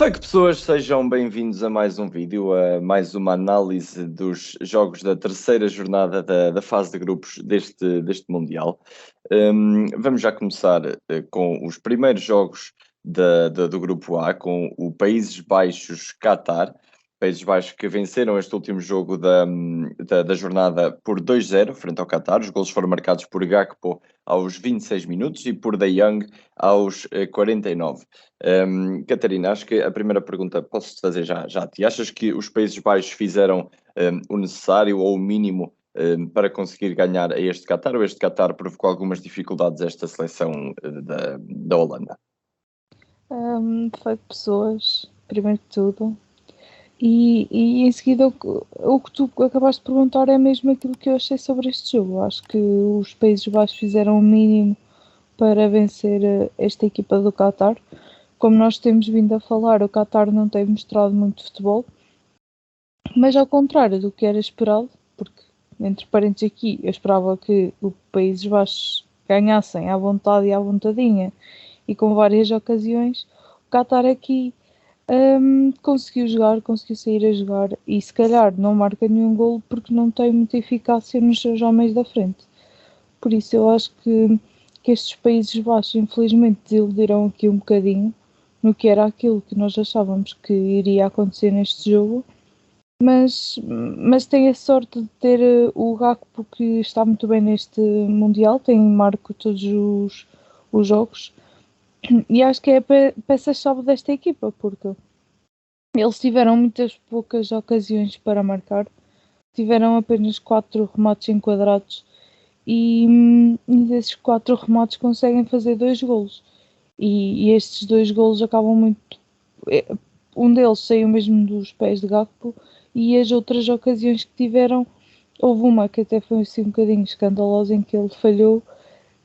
Foi que pessoas, sejam bem-vindos a mais um vídeo, a mais uma análise dos jogos da terceira jornada da fase de grupos deste Mundial. Vamos já começar com os primeiros jogos do grupo A, com o Países Baixos-Catar. Países Baixos que venceram este último jogo da jornada por 2-0 frente ao Catar. Os golos foram marcados por Gakpo aos 26 minutos e por De Jong aos 49. Catarina, acho que a primeira pergunta posso-te fazer já a ti. Achas que os Países Baixos fizeram o necessário ou o mínimo para conseguir ganhar a este Qatar, ou este Qatar provocou algumas dificuldades a esta seleção da Holanda? Foi de pessoas, primeiro de tudo, e em seguida o que tu acabaste de perguntar é mesmo aquilo que eu achei sobre este jogo. Acho que os Países Baixos fizeram o mínimo para vencer esta equipa do Qatar. Como nós temos vindo a falar, o Qatar não tem mostrado muito futebol, mas ao contrário do que era esperado, porque, entre parênteses aqui, eu esperava que os Países Baixos ganhassem à vontade e à vontadinha e com várias ocasiões, o Qatar aqui conseguiu jogar, conseguiu sair a jogar e se calhar não marca nenhum golo porque não tem muita eficácia nos seus homens da frente. Por isso eu acho que estes Países Baixos infelizmente desiludiram aqui um bocadinho no que era aquilo que nós achávamos que iria acontecer neste jogo, mas tem a sorte de ter o Gakpo, que está muito bem neste Mundial, tem marco todos os jogos, e acho que é a peça-chave desta equipa, porque eles tiveram muitas poucas ocasiões para marcar, tiveram apenas 4 remates enquadrados e desses 4 remates conseguem fazer 2 golos. E estes 2 golos acabam muito... Um deles saiu mesmo dos pés de Gakpo e as outras ocasiões que tiveram, houve uma que até foi assim um bocadinho escandalosa em que ele falhou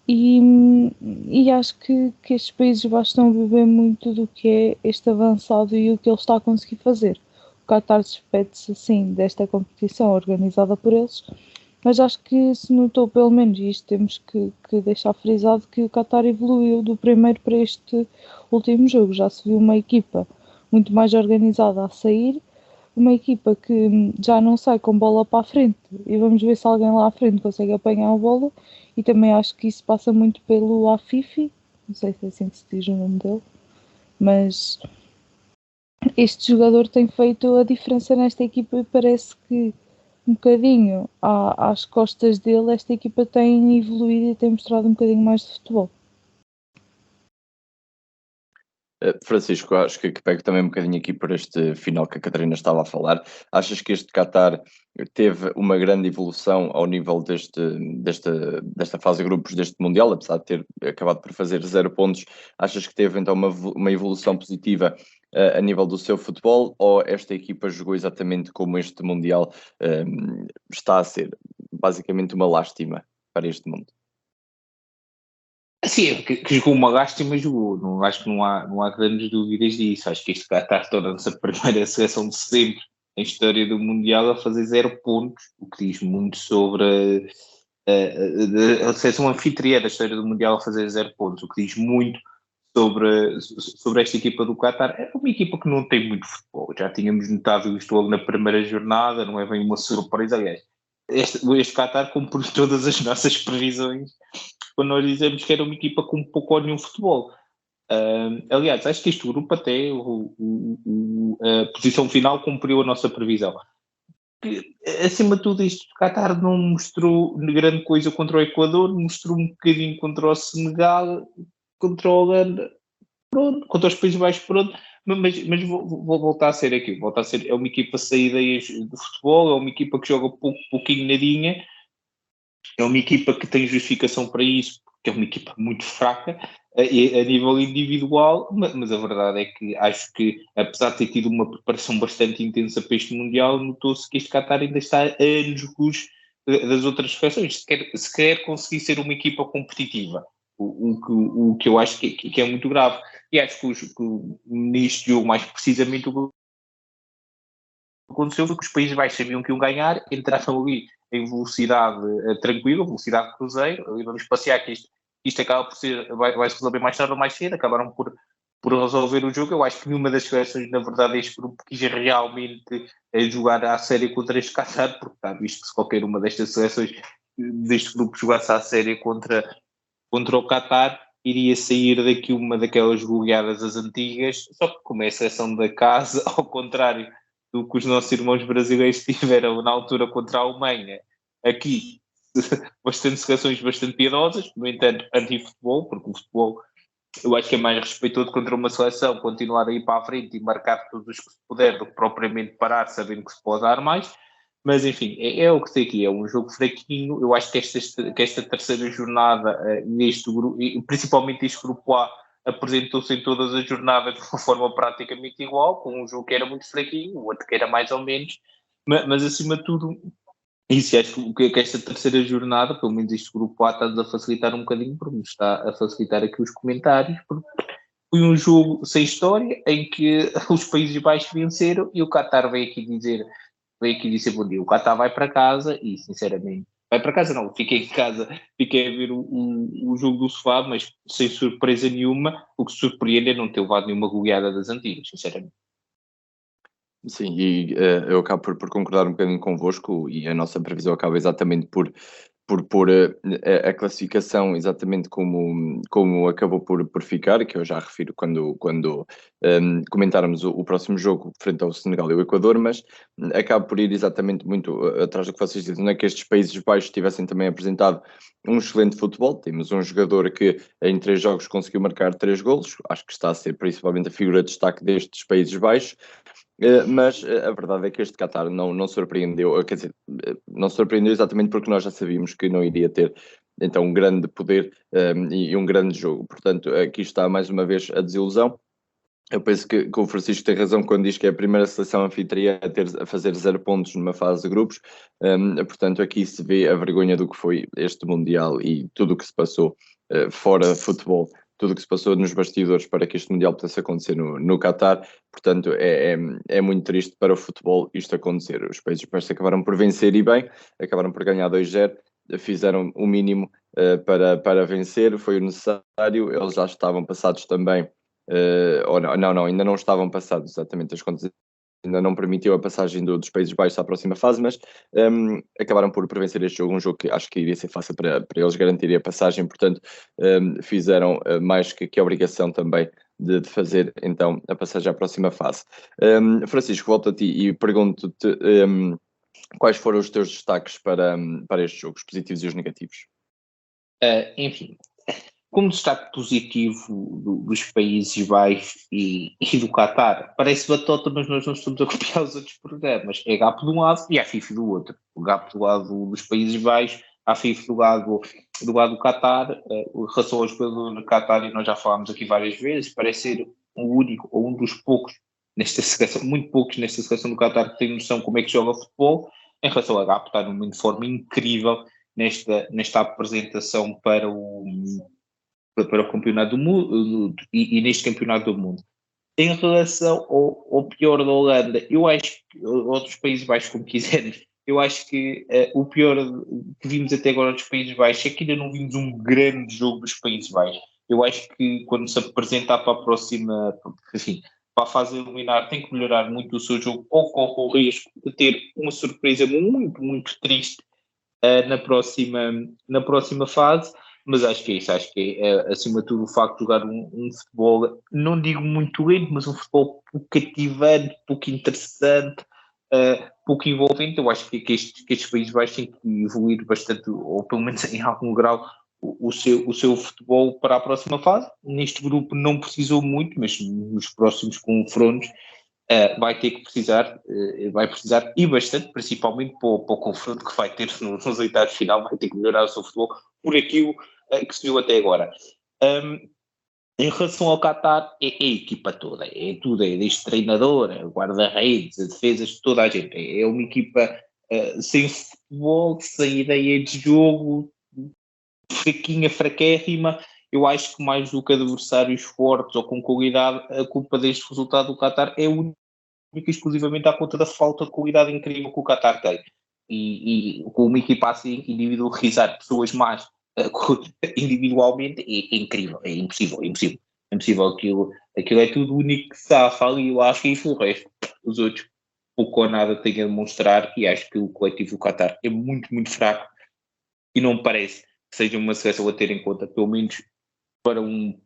e acho que estes Países Baixos estão a beber muito do que é este avançado e o que ele está a conseguir fazer. O Qatar despede-se assim desta competição organizada por eles, mas acho que se notou pelo menos, e isto temos que deixar frisado, que o Qatar evoluiu do primeiro para este último jogo. Já se viu uma equipa muito mais organizada a sair, uma equipa que já não sai com bola para a frente, e vamos ver se alguém lá à frente consegue apanhar a bola, e também acho que isso passa muito pelo Afifi, não sei se é assim que se diz o nome dele, mas este jogador tem feito a diferença nesta equipa e parece que um bocadinho às costas dele esta equipa tem evoluído e tem mostrado um bocadinho mais de futebol. Francisco, acho que pego também um bocadinho aqui por este final que a Catarina estava a falar. Achas que este Qatar teve uma grande evolução ao nível desta fase de grupos deste Mundial, apesar de ter acabado por fazer 0 pontos? Achas que teve então uma evolução positiva a nível do seu futebol, ou esta equipa jogou exatamente como este Mundial está a ser? Basicamente uma lástima para este mundo. Sim, que jogou uma lástima, jogou. Não, acho que não há grandes dúvidas disso. Acho que este Qatar torna-se a primeira seleção de sempre em história do Mundial a fazer 0 pontos, o que diz muito sobre a seleção anfitriã da história do Mundial a fazer 0 pontos, o que diz muito sobre esta equipa do Qatar. É uma equipa que não tem muito futebol. Já tínhamos notado isto logo na primeira jornada, não é bem uma surpresa. Aliás, este Qatar cumpriu todas as nossas previsões quando nós dizemos que era uma equipa com pouco ou nenhum futebol. Aliás, acho que este grupo até a posição final cumpriu a nossa previsão. Acima de tudo, este Qatar não mostrou grande coisa contra o Equador, mostrou um bocadinho contra o Senegal, contra a Holanda, pronto, contra os Países Baixos, pronto, mas vou voltar a ser aqui, é uma equipa saída do futebol, é uma equipa que joga pouquinho nadinha, é uma equipa que tem justificação para isso, porque é uma equipa muito fraca a nível individual, mas a verdade é que acho que, apesar de ter tido uma preparação bastante intensa para este Mundial, notou-se que este Qatar ainda está a anos-luz das outras seleções, se quer conseguir ser uma equipa competitiva, o que eu acho que é muito grave. E acho que neste jogo, mais precisamente, o que aconteceu foi que os Países Baixos sabiam que iam ganhar, entraram ali em velocidade tranquila, velocidade de cruzeiro, ali vamos passear que isto acaba por ser, vai-se resolver mais tarde ou mais cedo, acabaram por por resolver o jogo. Eu acho que nenhuma das seleções, na verdade, este grupo quis realmente jogar à série contra este Qatar, porque está visto que se qualquer uma destas seleções deste grupo jogasse à série contra o Qatar, iria sair daqui uma daquelas goleadas as antigas, só que como é a seleção da casa, ao contrário do que os nossos irmãos brasileiros tiveram na altura contra a Alemanha, aqui bastante seleções bastante piedosas, no entanto anti-futebol, porque o futebol eu acho que é mais respeitoso contra uma seleção continuar a ir para a frente e marcar todos os que se puder do que propriamente parar sabendo que se pode dar mais. Mas enfim, é o que sei aqui, é um jogo fraquinho. Eu acho que esta terceira jornada neste grupo, e principalmente este grupo A, apresentou-se em todas as jornadas de uma forma praticamente igual, com um jogo que era muito fraquinho, o outro que era mais ou menos, mas acima de tudo, isso, acho que esta terceira jornada, pelo menos este grupo A, está-nos a facilitar um bocadinho, porque nos está a facilitar aqui os comentários, porque foi um jogo sem história, em que os Países Baixos venceram e o Qatar veio aqui dizer bom dia. O Qatar vai para casa e, sinceramente, vai para casa não, fiquei em casa, fiquei a ver o jogo do sofá, mas sem surpresa nenhuma. O que surpreende é não ter levado nenhuma goleada das antigas, sinceramente. Sim, e eu acabo por concordar um bocadinho convosco, e a nossa previsão acaba exatamente por pôr a classificação exatamente como acabou por ficar, que eu já refiro quando comentarmos o próximo jogo frente ao Senegal e o Equador, mas acaba por ir exatamente muito atrás do que vocês dizem, não é que estes Países Baixos tivessem também apresentado um excelente futebol. Temos um jogador que em 3 jogos conseguiu marcar 3 golos, acho que está a ser principalmente a figura de destaque destes Países Baixos. Mas a verdade é que este Qatar não surpreendeu, quer dizer, não surpreendeu exatamente porque nós já sabíamos que não iria ter então um grande poder e um grande jogo. Portanto, aqui está mais uma vez a desilusão. Eu penso que o Francisco tem razão quando diz que é a primeira seleção anfitriã a fazer 0 pontos numa fase de grupos. Portanto, aqui se vê a vergonha do que foi este Mundial e tudo o que se passou fora futebol, tudo o que se passou nos bastidores para que este Mundial pudesse acontecer no Qatar. Portanto, é muito triste para o futebol isto acontecer. Os Países Baixos acabaram por vencer e bem, acabaram por ganhar 2-0, fizeram o mínimo para vencer, foi o necessário. Eles já estavam passados também. Ou não, ainda não estavam passados, exatamente, as contas ainda não permitiu a passagem dos Países Baixos à próxima fase, mas acabaram por vencer este jogo, um jogo que acho que iria ser fácil para eles garantirem a passagem. Portanto, fizeram mais que a obrigação também de fazer então a passagem à próxima fase. Francisco, volto a ti e pergunto-te quais foram os teus destaques para este jogo, os positivos e os negativos? Enfim, como destaque positivo dos Países Baixos e do Qatar, parece batota, mas nós não estamos a copiar os outros programas. É GAP de um lado e a FIFA do outro. O GAP do lado dos Países Baixos, a FIFA do lado do Qatar. Em relação ao jogador do Qatar, e nós já falámos aqui várias vezes, parece ser o único ou um dos poucos nesta seleção, muito poucos nesta seleção do Qatar que tem noção como é que joga futebol. Em relação ao GAP, está num momento de forma incrível nesta apresentação para o Campeonato do Mundo e neste Campeonato do Mundo. Em relação ao pior da Holanda, eu acho que, outros Países Baixos, como quisermos, eu acho que o pior que vimos até agora dos Países Baixos é que ainda não vimos um grande jogo dos Países Baixos. Eu acho que quando se apresentar para a próxima, enfim, para a fase eliminar, tem que melhorar muito o seu jogo, ou corre o risco de ter uma surpresa muito, muito triste na próxima fase. Mas acho que é isso, acho que é acima de tudo o facto de jogar um futebol, não digo muito lento, mas um futebol pouco cativante, pouco interessante, pouco envolvente. Eu acho que estes Países Baixos têm que evoluir bastante, ou pelo menos em algum grau, o seu futebol para a próxima fase. Neste grupo não precisou muito, mas nos próximos confrontos vai ter que precisar, vai precisar e bastante, principalmente para o confronto que vai ter nos oitavos de final, vai ter que melhorar o seu futebol por aquilo que se viu até agora. Em relação ao Qatar, é a equipa toda, é tudo, é desde treinador, guarda-redes, defesas, toda a gente. É uma equipa sem futebol, sem ideia de jogo, fraquinha, fraquérrima. Eu acho que mais do que adversários fortes ou com qualidade, a culpa deste resultado do Qatar é única e exclusivamente à conta da falta de qualidade incrível que o Qatar tem. E com uma equipa assim, individualizar pessoas mais individualmente é incrível, é impossível. É impossível, aquilo é tudo o único que safa ali, eu acho que isso o resto, os outros, pouco ou nada têm a demonstrar, e acho que o coletivo do Qatar é muito, muito fraco, e não me parece que seja uma seleção a ter em conta, pelo menos para um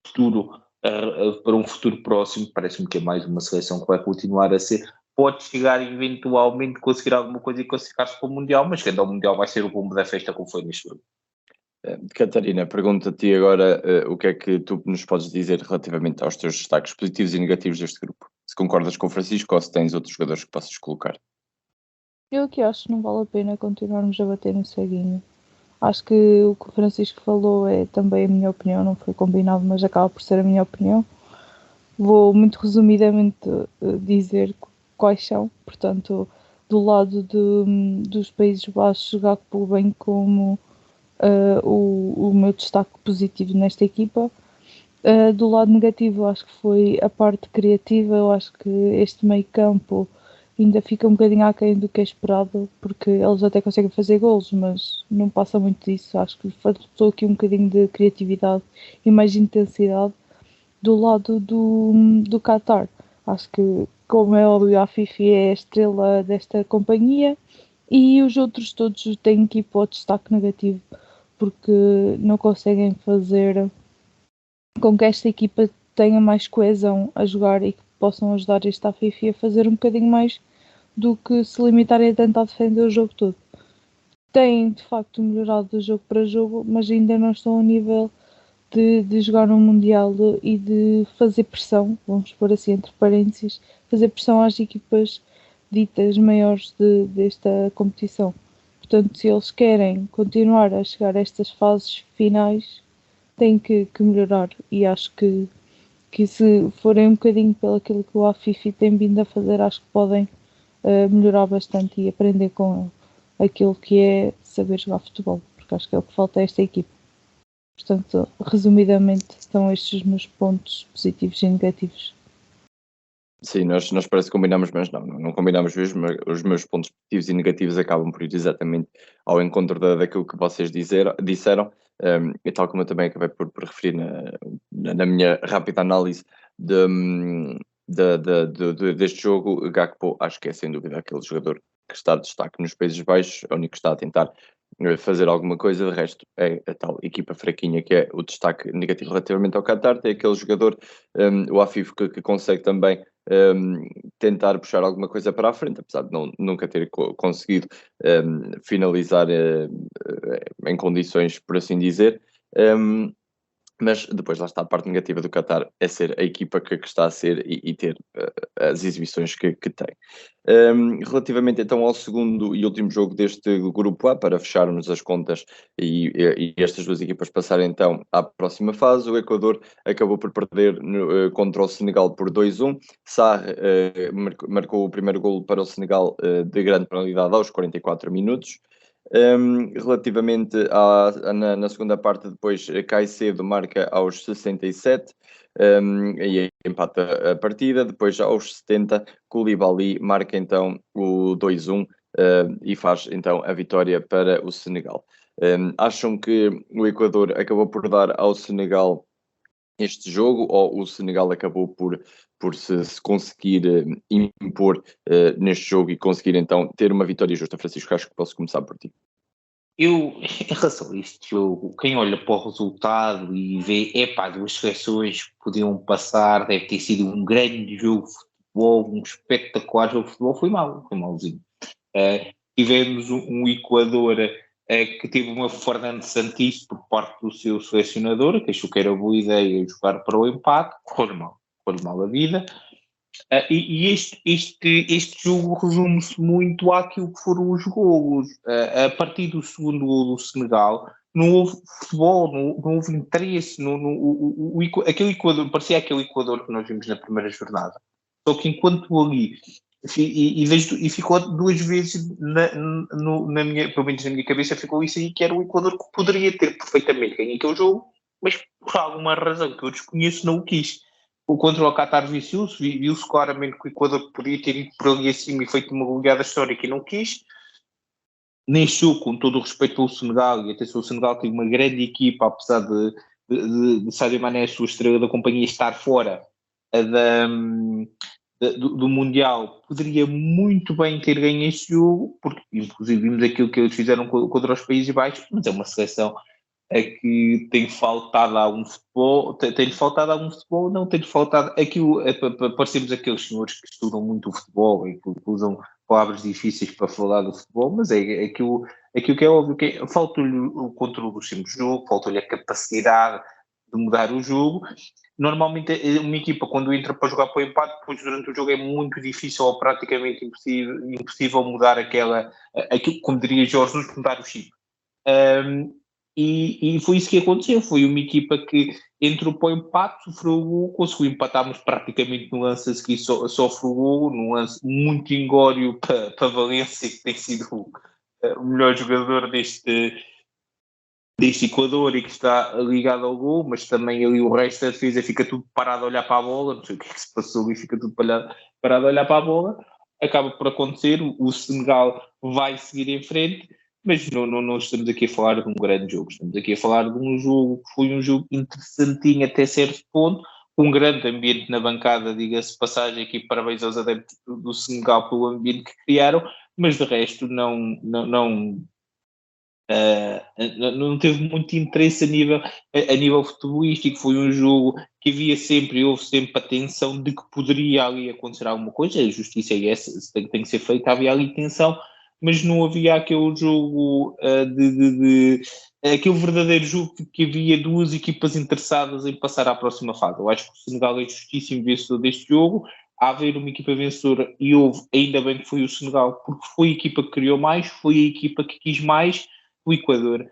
futuro, para um futuro próximo. Parece-me que é mais uma seleção que vai continuar a ser, pode chegar eventualmente conseguir alguma coisa e classificar-se para o Mundial, mas que ainda o Mundial vai ser o bombo da festa como foi neste grupo. Catarina, pergunto-te agora o que é que tu nos podes dizer relativamente aos teus destaques positivos e negativos deste grupo. Se concordas com o Francisco ou se tens outros jogadores que possas colocar. Eu aqui acho que não vale a pena continuarmos a bater no ceguinho. Acho que o que o Francisco falou é também a minha opinião, não foi combinado, mas acaba por ser a minha opinião. Vou muito resumidamente dizer quais são. Portanto, do lado dos Países Baixos, Gakpo bem como o meu destaque positivo nesta equipa. Do lado negativo, acho que foi a parte criativa. Eu acho que este meio campo ainda fica um bocadinho aquém do que é esperado, porque eles até conseguem fazer golos, mas não passa muito disso. Acho que faltou aqui um bocadinho de criatividade e mais intensidade do lado do Qatar. Acho que, como é óbvio, a Fifi é a estrela desta companhia e os outros todos têm que ir para o destaque negativo, porque não conseguem fazer com que esta equipa tenha mais coesão a jogar e que possam ajudar esta Fifi a fazer um bocadinho mais do que se limitarem a tentar defender o jogo todo. Têm, de facto, melhorado de jogo para jogo, mas ainda não estão ao nível de jogar no Mundial e de fazer pressão, vamos pôr assim entre parênteses, fazer pressão às equipas ditas maiores desta competição. Portanto, se eles querem continuar a chegar a estas fases finais, têm que melhorar, e acho que se forem um bocadinho pelo aquilo que o Afifi tem vindo a fazer, acho que podem melhorar bastante e aprender com aquilo que é saber jogar futebol, porque acho que é o que falta a esta equipa. Portanto, resumidamente, são estes os meus pontos positivos e negativos. Sim, nós parece que combinamos, mas não combinamos mesmo. Os meus pontos positivos e negativos acabam por ir exatamente ao encontro daquilo que vocês disseram, e tal como eu também acabei por referir na minha rápida análise deste jogo. Gakpo, acho que é sem dúvida aquele jogador que está de destaque nos Países Baixos, é o único que está a tentar fazer alguma coisa. De resto é a tal equipa fraquinha que é o destaque negativo relativamente ao Qatar. Tem aquele jogador, o Afif, que consegue também tentar puxar alguma coisa para a frente, apesar de nunca ter conseguido finalizar em condições, por assim dizer. Mas depois lá está a parte negativa do Qatar, é ser a equipa que está a ser e ter as exibições que tem. Relativamente então ao segundo e último jogo deste grupo A, para fecharmos as contas e estas duas equipas passarem então à próxima fase, o Equador acabou por perder contra o Senegal por 2-1. Sarr marcou o primeiro golo para o Senegal de grande penalidade aos 44 minutos. Relativamente na segunda parte, depois Caicedo marca aos 67 e empata a partida. Depois aos 70 Koulibaly marca então o 2-1 e faz então a vitória para o Senegal. Acham que o Equador acabou por dar ao Senegal este jogo, ou o Senegal acabou por se conseguir impor neste jogo e conseguir então ter uma vitória justa? Francisco, acho que posso começar por ti. Eu, em relação a este jogo, quem olha para o resultado e vê, duas seleções que podiam passar, deve ter sido um grande jogo de futebol, um espetacular jogo de futebol, foi malzinho. Tivemos um Equador que teve uma Fernando Santos por parte do seu selecionador, que achou que era boa ideia jogar para o empate, correu mal a vida. E este jogo resume-se muito àquilo que foram os golos. A partir do segundo golo do Senegal, não houve futebol, não houve interesse. Aquele Equador, parecia aquele Equador que nós vimos na primeira jornada. Só que enquanto ali, e ficou duas vezes, pelo menos na minha cabeça, ficou isso aí, que era o Equador que poderia ter perfeitamente ganho aquele jogo, mas por alguma razão que eu desconheço não o quis. O contra o Qatar viu-se claramente que o Equador podia ter ido por ali acima e feito uma goleada histórica e não quis. Neste jogo, com todo o respeito pelo Senegal, e atenção, o Senegal tem uma grande equipa, apesar de Sadio Mané, a sua estrela da companhia, estar fora do Mundial, poderia muito bem ter ganho este jogo, porque inclusive vimos aquilo que eles fizeram contra os Países Baixos, mas é uma seleção que tem faltado algum futebol, não tem faltado aquilo, parecemos aqueles senhores que estudam muito o futebol e que usam palavras difíceis para falar do futebol, mas é aquilo que é óbvio, que falta-lhe o controle do simples jogo, falta-lhe a capacidade de mudar o jogo. Normalmente uma equipa, quando entra para jogar para o empate, depois durante o jogo é muito difícil ou praticamente impossível mudar aquilo, como diria Jorge Jesus, mudar o chip. E foi isso que aconteceu. Foi uma equipa que entrou para o empate, sofreu o gol, conseguiu empatarmos praticamente no lance a seguir, sofre o gol, num lance muito ingório para Valência, que tem sido o melhor jogador deste Equador e que está ligado ao gol, mas também ali o resto da defesa fica tudo parado a olhar para a bola, não sei o que é que se passou ali, fica tudo parado a olhar para a bola. Acaba por acontecer, o Senegal vai seguir em frente, mas não estamos aqui a falar de um grande jogo, estamos aqui a falar de um jogo que foi um jogo interessantinho até certo ponto, um grande ambiente na bancada, diga-se passagem aqui, parabéns aos adeptos do Senegal pelo ambiente que criaram, mas de resto não teve muito interesse a nível futebolístico. Foi um jogo que houve sempre a tensão de que poderia ali acontecer alguma coisa, a justiça é essa, tem que ser feita, havia ali tensão, mas não havia aquele jogo aquele verdadeiro jogo que havia duas equipas interessadas em passar à próxima fase. Eu acho que o Senegal é justíssimo vencedor deste jogo. A haver uma equipa vencedora, e houve, ainda bem que foi o Senegal, porque foi a equipa que criou mais, foi a equipa que quis mais. O Equador,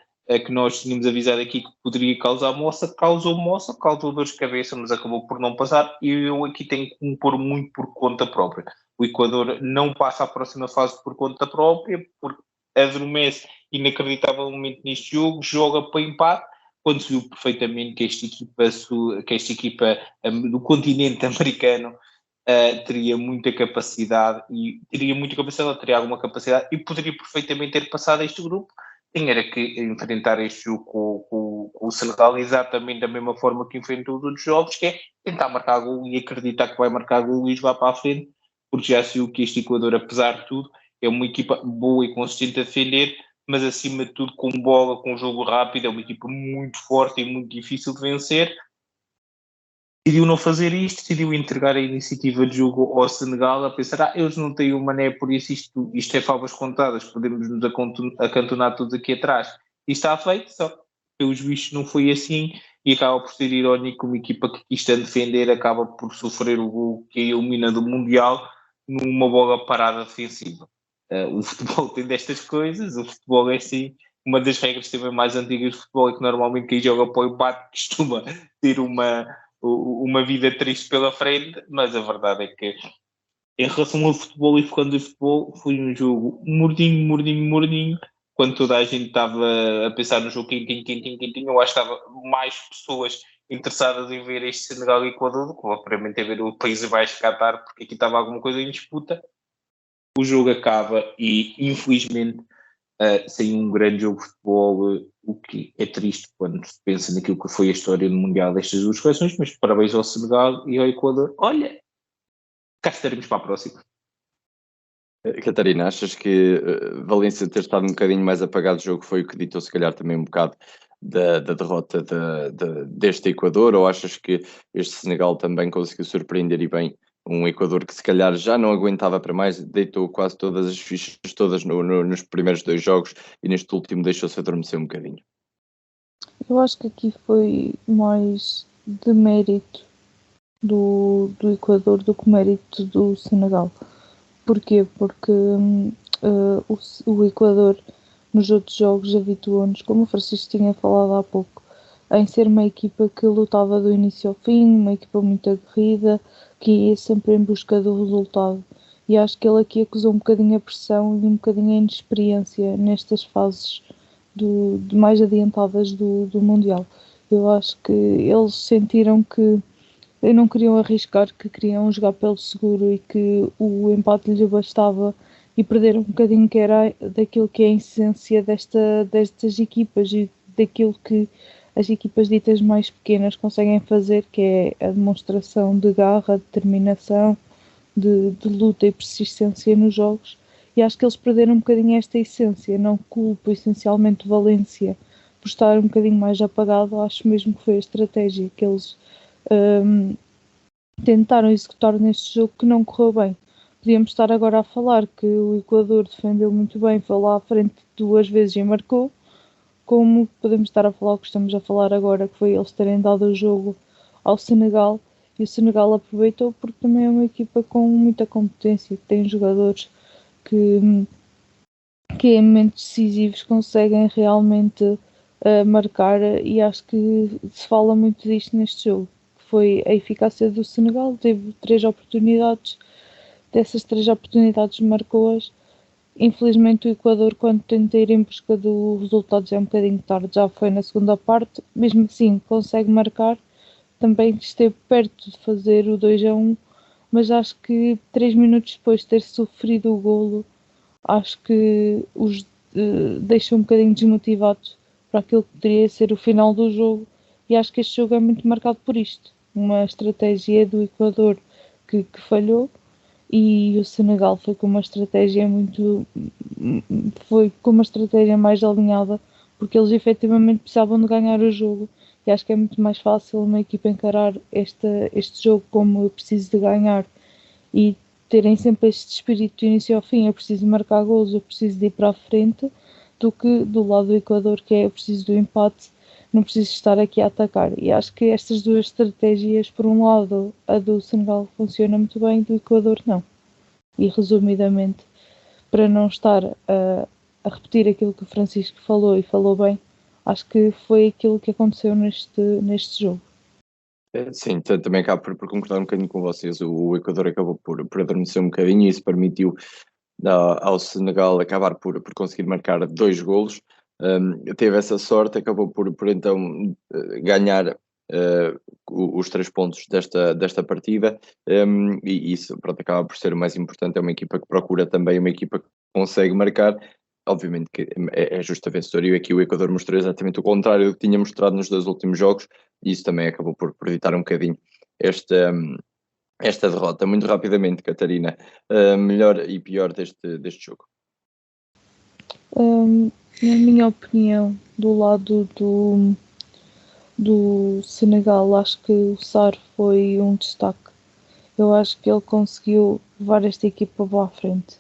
que nós tínhamos avisado aqui que poderia causar causou dor de cabeça, mas acabou por não passar, e eu aqui tenho que me pôr muito por conta própria. O Equador não passa à próxima fase por conta própria, porque adormece inacreditavelmente neste jogo, joga para empate, quando se viu perfeitamente que esta equipa do continente americano teria muita capacidade, teria alguma capacidade, e poderia perfeitamente ter passado este grupo. Era que enfrentar este jogo com o Senegal exatamente da mesma forma que enfrentou os outros jogos, que é tentar marcar gol e acreditar que vai marcar gol e jogar para a frente, porque já se viu que este Equador, apesar de tudo, é uma equipa boa e consistente a defender, mas acima de tudo com bola, com jogo rápido, é uma equipa muito forte e muito difícil de vencer. Decidiu não fazer isto, decidiu entregar a iniciativa de jogo ao Senegal, a pensar, eles não têm o Mané, por isso isto é favas contadas, podemos nos acantonar todos aqui atrás. E está feito, só que pelos bichos não foi assim, e acaba por ser irónico, uma equipa que quis tanto defender acaba por sofrer o gol que a elimina do Mundial numa bola parada defensiva. O futebol tem destas coisas, o futebol é assim, uma das regras também mais antigas do futebol é que normalmente quem joga para o empate costuma ter uma vida triste pela frente, mas a verdade é que em relação ao futebol e focando no futebol, foi um jogo mordinho, quando toda a gente estava a pensar no jogo quentinho, eu acho que estava mais pessoas interessadas em ver este Senegal e Equador do que propriamente a ver o Países Baixos Qatar, porque aqui estava alguma coisa em disputa. O jogo acaba e infelizmente sem um grande jogo de futebol, o que é triste quando se pensa naquilo que foi a história do Mundial destas duas seleções, mas parabéns ao Senegal e ao Equador. Olha, cá estaremos para a próxima. Catarina, achas que Valência ter estado um bocadinho mais apagado do jogo foi o que ditou se calhar também um bocado da derrota deste Equador, ou achas que este Senegal também conseguiu surpreender e bem um Equador que se calhar já não aguentava para mais, deitou quase todas as fichas todas nos primeiros dois jogos e neste último deixou-se adormecer um bocadinho? Eu acho que aqui foi mais de mérito do Equador do que mérito do Senegal. Porquê? Porque o Equador nos outros jogos habituou-nos, como o Francisco tinha falado há pouco, em ser uma equipa que lutava do início ao fim, uma equipa muito aguerrida, que ia sempre em busca do resultado. E acho que ele aqui acusou um bocadinho a pressão e um bocadinho a inexperiência nestas fases de mais adiantadas do Mundial. Eu acho que eles sentiram que não queriam arriscar, que queriam jogar pelo seguro e que o empate lhe bastava, e perderam um bocadinho que era daquilo que é a essência destas equipas e daquilo que as equipas ditas mais pequenas conseguem fazer, que é a demonstração de garra, determinação, de luta e persistência nos jogos. E acho que eles perderam um bocadinho esta essência. Não culpo essencialmente o Valência por estar um bocadinho mais apagado. Acho mesmo que foi a estratégia que eles tentaram executar neste jogo que não correu bem. Podíamos estar agora a falar que o Equador defendeu muito bem, foi lá à frente 2 vezes e marcou, como podemos estar a falar o que estamos a falar agora, que foi eles terem dado o jogo ao Senegal, e o Senegal aproveitou porque também é uma equipa com muita competência, que tem jogadores que em momentos decisivos conseguem realmente marcar, e acho que se fala muito disto neste jogo, que foi a eficácia do Senegal. Teve 3 oportunidades, dessas 3 oportunidades marcou-as. Infelizmente o Equador, quando tenta ir em busca do resultado, já é um bocadinho tarde, já foi na segunda parte, mesmo assim consegue marcar, também esteve perto de fazer o 2-1, mas acho que 3 minutos depois de ter sofrido o golo, acho que os deixa um bocadinho desmotivados para aquilo que poderia ser o final do jogo, e acho que este jogo é muito marcado por isto, uma estratégia do Equador que falhou, e o Senegal foi com uma estratégia mais alinhada, porque eles efetivamente precisavam de ganhar o jogo, e acho que é muito mais fácil uma equipa encarar este jogo como eu preciso de ganhar e terem sempre este espírito do início ao fim, eu preciso de marcar gols, eu preciso de ir para a frente, do que do lado do Equador, que é eu preciso do empate, não preciso estar aqui a atacar. E acho que estas duas estratégias, por um lado, a do Senegal funciona muito bem, do Equador não. E resumidamente, para não estar a repetir aquilo que o Francisco falou, e falou bem, acho que foi aquilo que aconteceu neste jogo. Sim, também acabo por concordar um bocadinho com vocês. O Equador acabou por adormecer um bocadinho, e isso permitiu ao Senegal acabar por conseguir marcar 2 golos. Teve essa sorte, acabou por então ganhar os 3 pontos desta partida, e isso, pronto, acaba por ser o mais importante. É uma equipa que procura também, uma equipa que consegue marcar. Obviamente que é justo a vencedora, e aqui o Equador mostrou exatamente o contrário do que tinha mostrado nos 2 últimos jogos, e isso também acabou por evitar um bocadinho esta derrota. Muito rapidamente, Catarina, melhor e pior deste jogo? Na minha opinião, do lado do Senegal, acho que o Sarr foi um destaque. Eu acho que ele conseguiu levar esta equipa para a frente,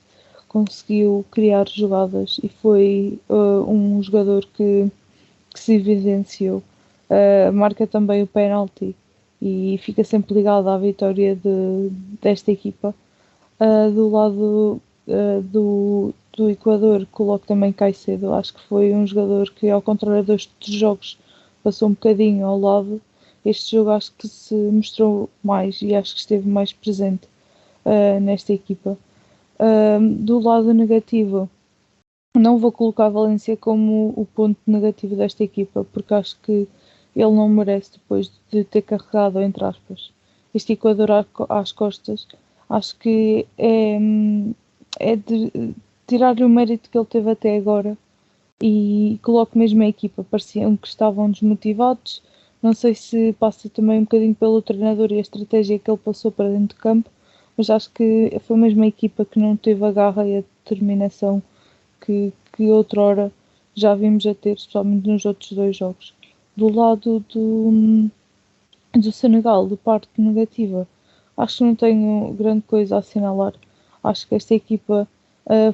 conseguiu criar jogadas, e foi um jogador que se evidenciou. Marca também o penalti e fica sempre ligado à vitória desta equipa. Do lado do Equador, coloco também Caicedo. Acho que foi um jogador que, ao contrário dos jogos, passou um bocadinho ao lado. Este jogo acho que se mostrou mais, e acho que esteve mais presente nesta equipa. Do lado negativo, não vou colocar a Valência como o ponto negativo desta equipa, porque acho que ele não merece, depois de ter carregado, entre aspas, este Equador às costas. Acho que é de tirar-lhe o mérito que ele teve até agora, e coloco mesmo a equipa. Pareciam que estavam desmotivados. Não sei se passa também um bocadinho pelo treinador e a estratégia que ele passou para dentro de campo, mas acho que foi mesmo a equipa que não teve a garra e a determinação que outrora já vimos a ter, especialmente nos outros 2 jogos. Do lado do Senegal, de parte negativa, acho que não tenho grande coisa a assinalar. Acho que esta equipa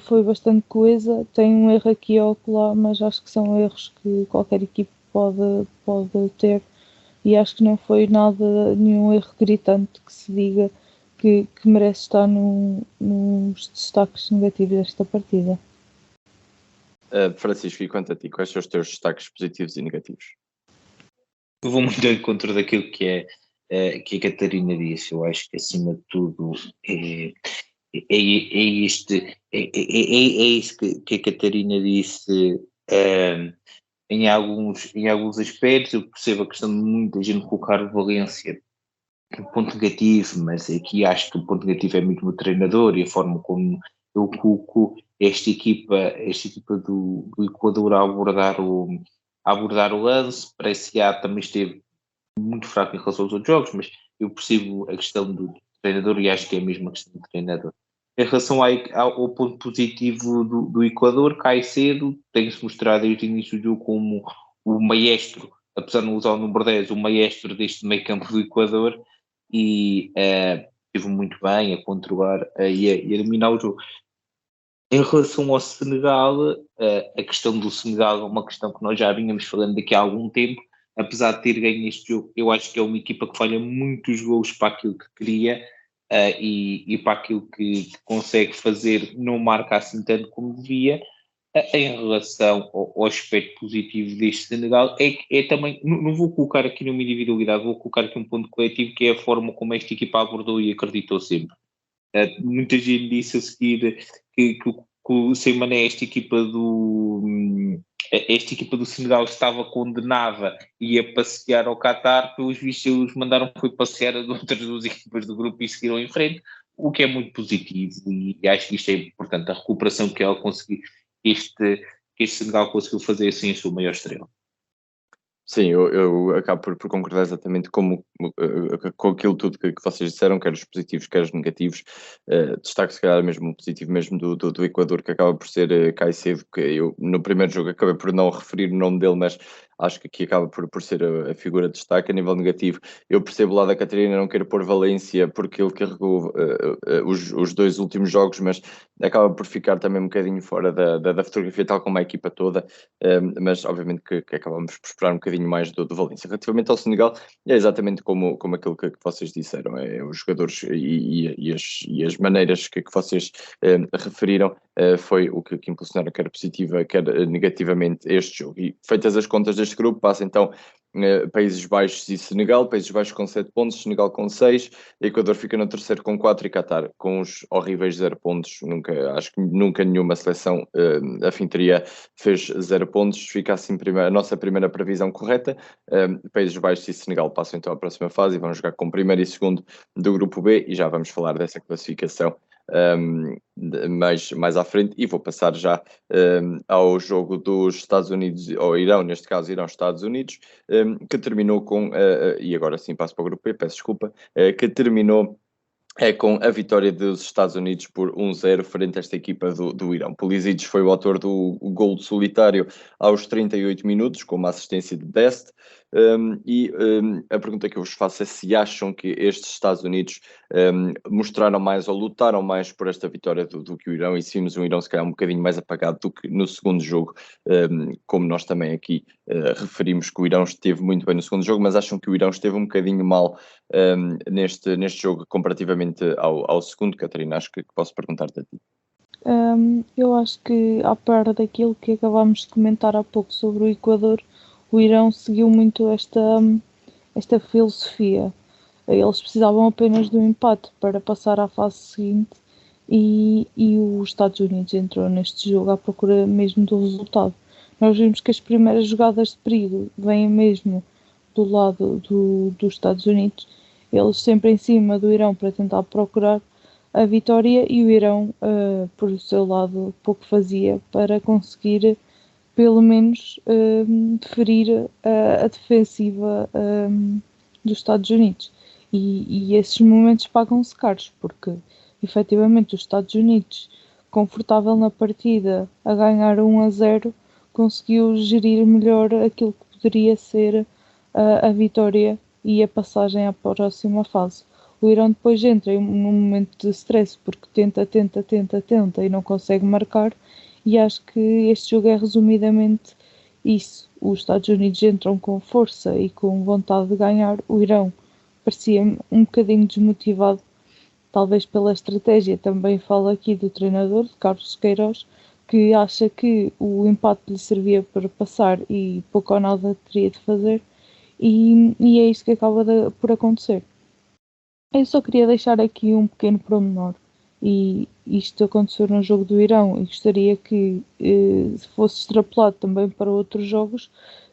foi bastante coesa, tem um erro aqui ou lá, mas acho que são erros que qualquer equipa pode ter, e acho que não foi nenhum erro gritante que se diga que merece estar nos destaques negativos desta partida. Francisco, e quanto a ti, quais são os teus destaques positivos e negativos? Eu vou muito ao encontro daquilo que a Catarina disse. Eu acho que, acima de tudo, é isso que a Catarina disse. Em alguns aspectos, eu percebo a questão de muita gente colocar o Valência no ponto negativo, mas aqui acho que o ponto negativo é muito o treinador e a forma como eu coloco esta equipa do Equador a abordar abordar o lance. Parece que também esteve muito fraco em relação aos outros jogos, mas eu percebo a questão do treinador e acho que é mesmo a questão do treinador. Em relação ao ponto positivo do Equador, Caicedo tem-se mostrado desde o início do jogo como o maestro, apesar de não usar o número 10, o maestro deste meio campo do Equador, e esteve muito bem a controlar e a dominar o jogo. Em relação ao Senegal, a questão do Senegal é uma questão que nós já vínhamos falando daqui a algum tempo. Apesar de ter ganho este jogo, eu acho que é uma equipa que falha muitos gols para aquilo que queria, e para aquilo que consegue fazer, não marca assim tanto como devia. Em relação ao aspecto positivo deste Senegal, é também, não vou colocar aqui numa individualidade, vou colocar aqui um ponto coletivo, que é a forma como esta equipa abordou e acreditou sempre. Muita gente disse a seguir que o Sadio Mané, esta equipa do Senegal estava condenada e ia passear ao Qatar. Pelos vistos eles mandaram foi passear as outras duas equipas do grupo e seguiram em frente, o que é muito positivo, e acho que isto é importante, a recuperação que ela conseguiu, que este Senegal conseguiu fazer assim a sua maior estrela. Sim, eu acabo por concordar exatamente com aquilo tudo que vocês disseram, quer os positivos, quer os negativos. Destaco se calhar mesmo o positivo mesmo do Equador, que acaba por ser Caicedo, que eu no primeiro jogo acabei por não referir o nome dele, mas acho que aqui acaba por ser a figura de destaque. A nível negativo, eu percebo lá da Catarina não querer pôr Valência porque ele carregou os dois últimos jogos, mas acaba por ficar também um bocadinho fora da fotografia, tal como a equipa toda. Mas obviamente que acabamos por esperar um bocadinho mais do Valência. Relativamente ao Senegal, é exatamente como aquilo que vocês disseram, os jogadores e as maneiras que vocês referiram, foi o que impulsionaram, quer positiva, quer negativamente, este jogo. E feitas as contas deste grupo, passa então Países Baixos e Senegal. Países Baixos com 7 pontos, Senegal com 6, Equador fica no terceiro com 4 e Qatar com os horríveis 0 pontos. Acho que nunca nenhuma seleção anfitriã fez 0 pontos. Fica assim a nossa primeira previsão correta. Países Baixos e Senegal passam então à próxima fase e vão jogar com primeiro e segundo do grupo B, e já vamos falar dessa classificação mais à frente, e vou passar já ao jogo dos Estados Unidos, ou Irão, neste caso Irão-Estados Unidos, que terminou com, e agora sim passo para o grupo B, peço desculpa, que terminou com a vitória dos Estados Unidos por 1-0 frente a esta equipa do Irão. Pulisic foi o autor do gol solitário aos 38 minutos, com uma assistência de Dest. A pergunta que eu vos faço é se acham que estes Estados Unidos mostraram mais ou lutaram mais por esta vitória do que o Irão, e se vimos um Irão se calhar um bocadinho mais apagado do que no segundo jogo, como nós também aqui referimos que o Irão esteve muito bem no segundo jogo, mas acham que o Irão esteve um bocadinho mal neste jogo comparativamente ao segundo? Catarina, acho que posso perguntar-te a ti. Eu acho que, a par daquilo que acabámos de comentar há pouco sobre o Equador, o Irão seguiu muito esta filosofia. Eles precisavam apenas de um empate para passar à fase seguinte, e os Estados Unidos entrou neste jogo à procura mesmo do resultado. Nós vimos que as primeiras jogadas de perigo vêm mesmo do lado dos Estados Unidos, eles sempre em cima do Irão para tentar procurar a vitória, e o Irão, por seu lado, pouco fazia para conseguir pelo menos ferir a defensiva dos Estados Unidos. E esses momentos pagam-se caros, porque efetivamente os Estados Unidos, confortável na partida, a ganhar 1-0, conseguiu gerir melhor aquilo que poderia ser a vitória e a passagem à próxima fase. O Irão depois entra num momento de stress, porque tenta e não consegue marcar, e acho que este jogo é resumidamente isso. Os Estados Unidos entram com força e com vontade de ganhar. O Irão parecia um bocadinho desmotivado, talvez pela estratégia. Também falo aqui do treinador, de Carlos Queiroz, que acha que o empate lhe servia para passar e pouco ou nada teria de fazer, e é isso que acaba por acontecer. Eu só queria deixar aqui um pequeno pormenor, e isto aconteceu no jogo do Irão, e gostaria que fosse extrapolado também para outros jogos,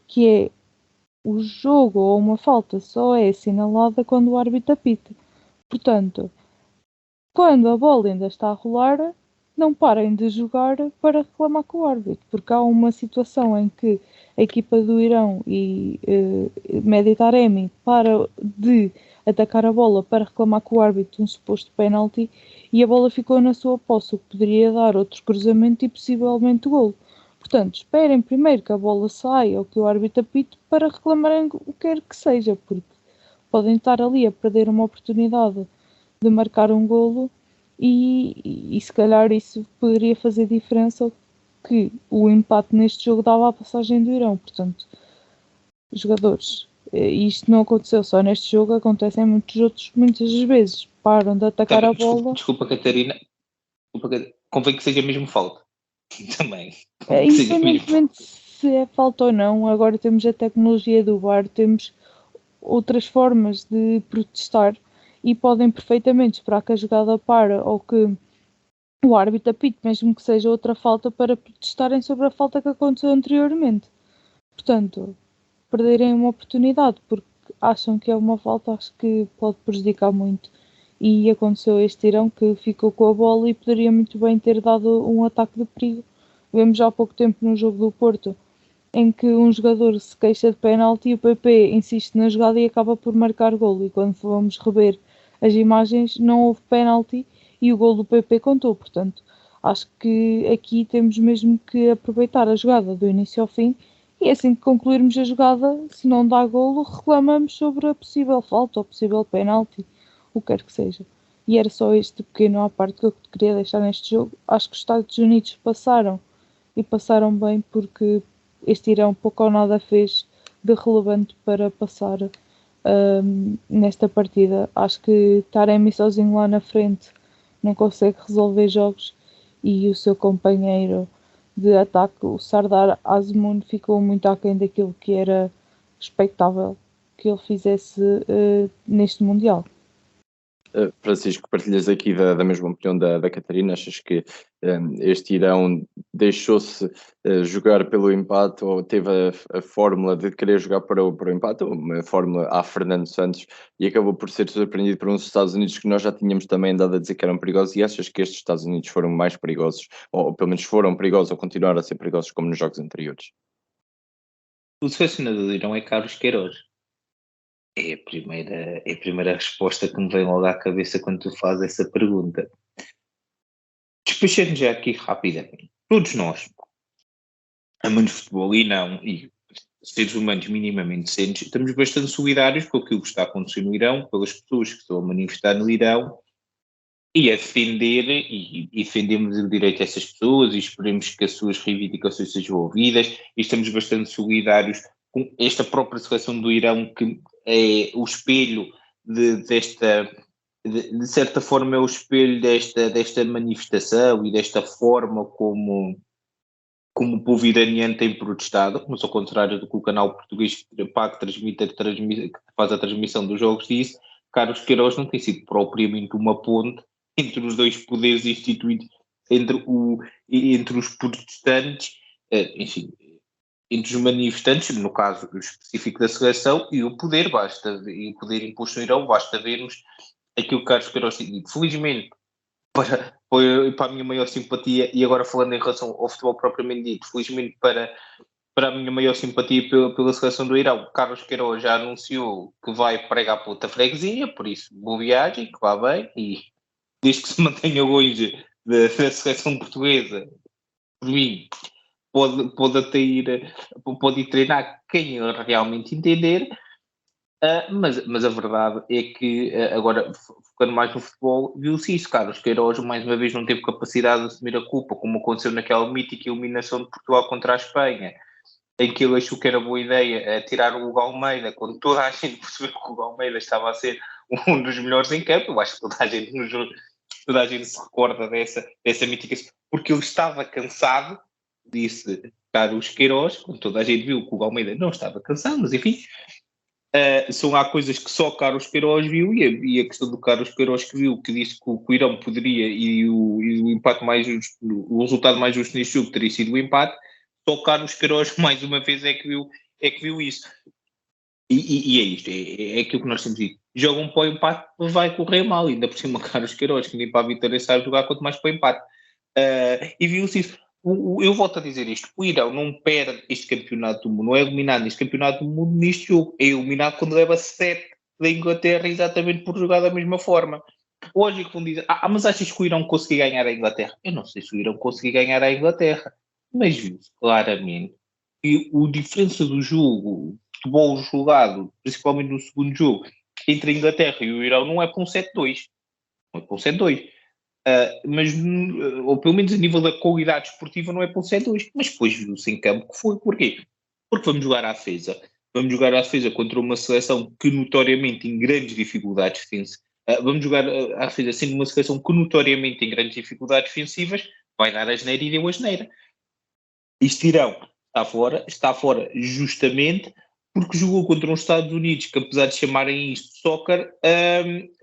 que é: o jogo ou uma falta só é assinalada quando o árbitro apita. Portanto, quando a bola ainda está a rolar, não parem de jogar para reclamar com o árbitro, porque há uma situação em que a equipa do Irão e Mehdi Taremi para de atacar a bola para reclamar com o árbitro um suposto penalti e a bola ficou na sua posse, o que poderia dar outro cruzamento e possivelmente golo. Portanto, esperem primeiro que a bola saia ou que o árbitro apite para reclamarem o que quer que seja, porque podem estar ali a perder uma oportunidade de marcar um golo e se calhar isso poderia fazer diferença que o empate neste jogo dava à passagem do Irão. Portanto, jogadores, isto não aconteceu só neste jogo, acontece em muitas vezes, param de atacar a bola. Desculpa, Catarina, convém que seja mesmo falta. Também. Independentemente se é falta ou não, agora temos a tecnologia do VAR, temos outras formas de protestar e podem perfeitamente esperar que a jogada para ou que o árbitro apite, mesmo que seja outra falta, para protestarem sobre a falta que aconteceu anteriormente. Portanto, perderem uma oportunidade porque acham que é uma falta, acho que pode prejudicar muito. E aconteceu este Irão que ficou com a bola e poderia muito bem ter dado um ataque de perigo. Vemos há pouco tempo no jogo do Porto, em que um jogador se queixa de penalti e o PP insiste na jogada e acaba por marcar golo. E quando fomos rever as imagens, não houve penalti e o golo do PP contou. Portanto, acho que aqui temos mesmo que aproveitar a jogada do início ao fim e assim que concluirmos a jogada, se não dá golo, reclamamos sobre a possível falta ou possível penalti, o que quer que seja. E era só este pequeno à parte que eu queria deixar neste jogo. Acho que os Estados Unidos passaram e passaram bem porque este Irão pouco ou nada fez de relevante para passar nesta partida. Acho que Taremi sozinho lá na frente não consegue resolver jogos e o seu companheiro de ataque, o Sardar Azmoun, ficou muito aquém daquilo que era expectável que ele fizesse neste Mundial. Francisco, partilhas aqui da mesma opinião da Catarina? Achas que este Irão deixou-se jogar pelo empate ou teve a fórmula de querer jogar para o empate, uma fórmula à Fernando Santos, e acabou por ser surpreendido por uns Estados Unidos que nós já tínhamos também andado a dizer que eram perigosos? E achas que estes Estados Unidos foram mais perigosos, ou pelo menos foram perigosos ou continuaram a ser perigosos como nos jogos anteriores? O selecionador do Irão é Carlos Queiroz. É a primeira resposta que me vem logo à cabeça quando tu fazes essa pergunta. Despachando já aqui rapidamente. Todos nós, amamos futebol e seres humanos minimamente decentes, estamos bastante solidários com aquilo que está a acontecer no Irão, pelas pessoas que estão a manifestar no Irão e a defender, e defendemos o direito dessas pessoas e esperemos que as suas reivindicações sejam ouvidas e estamos bastante solidários com esta própria seleção do Irão que é o espelho de certa forma é o espelho desta manifestação e desta forma como o povo iraniano tem protestado, mas ao contrário do que o canal português que faz a transmissão dos jogos disse, Carlos Queiroz não tem sido propriamente uma ponte entre os dois poderes instituídos, entre os protestantes, enfim, entre os manifestantes, no caso específico da seleção, e o poder imposto no Irão, basta vermos aquilo que Carlos Queiroz tem dito. Felizmente, para a minha maior simpatia, e agora falando em relação ao futebol propriamente dito, felizmente para a minha maior simpatia pela seleção do Irão, Carlos Queiroz já anunciou que vai pregar para outra freguesia, por isso, boa viagem, que vá bem, e desde que se mantenha longe da seleção portuguesa, por mim, pode ir treinar quem ele realmente entender, mas a verdade é que, agora, focando mais no futebol, viu-se isso. Carlos Queiroz, mais uma vez, não teve capacidade de assumir a culpa, como aconteceu naquela mítica eliminação de Portugal contra a Espanha, em que ele achou que era boa ideia tirar o Hugo Almeida, quando toda a gente percebeu que o Hugo Almeida estava a ser um dos melhores em campo. Eu acho que toda a gente se recorda dessa mítica, porque ele estava cansado, disse Carlos Queiroz, quando toda a gente viu que o Hugo Almeida não estava cansado, mas enfim, há coisas que só Carlos Queiroz viu, e a questão do Carlos Queiroz que viu, que disse que o Irão poderia, e o empate mais justo, o resultado mais justo neste jogo teria sido o empate, só Carlos Queiroz mais uma vez é que viu isso. E é isto, é aquilo que nós temos dito. Jogam para o empate, vai correr mal, ainda por cima Carlos Queiroz, que nem para a vitória sabe jogar, quanto mais para o empate. E viu-se isso. Eu volto a dizer isto: o Irão não perde este campeonato do mundo, não é eliminado neste campeonato do mundo neste jogo, é eliminado quando leva 7 da Inglaterra, exatamente por jogar da mesma forma. Hoje vão dizer, mas achas que o Irão conseguiu ganhar a Inglaterra? Eu não sei se o Irão conseguiu ganhar a Inglaterra, mas viu-se claramente que a diferença do jogo, futebol jogado, principalmente no segundo jogo, entre a Inglaterra e o Irão não é para um 7-2, não é para um 7-2. Mas, ou pelo menos a nível da qualidade esportiva, não é para um 7-2, mas depois viu-se em campo que foi. Porquê? Porque vamos jogar à defesa. Vamos jogar à defesa contra uma seleção que notoriamente tem grandes dificuldades defensivas. Vamos jogar à defesa sendo uma seleção que notoriamente tem grandes dificuldades defensivas, vai dar a asneira e deu a asneira. Este Irão está fora justamente porque jogou contra os Estados Unidos, que apesar de chamarem isto soccer,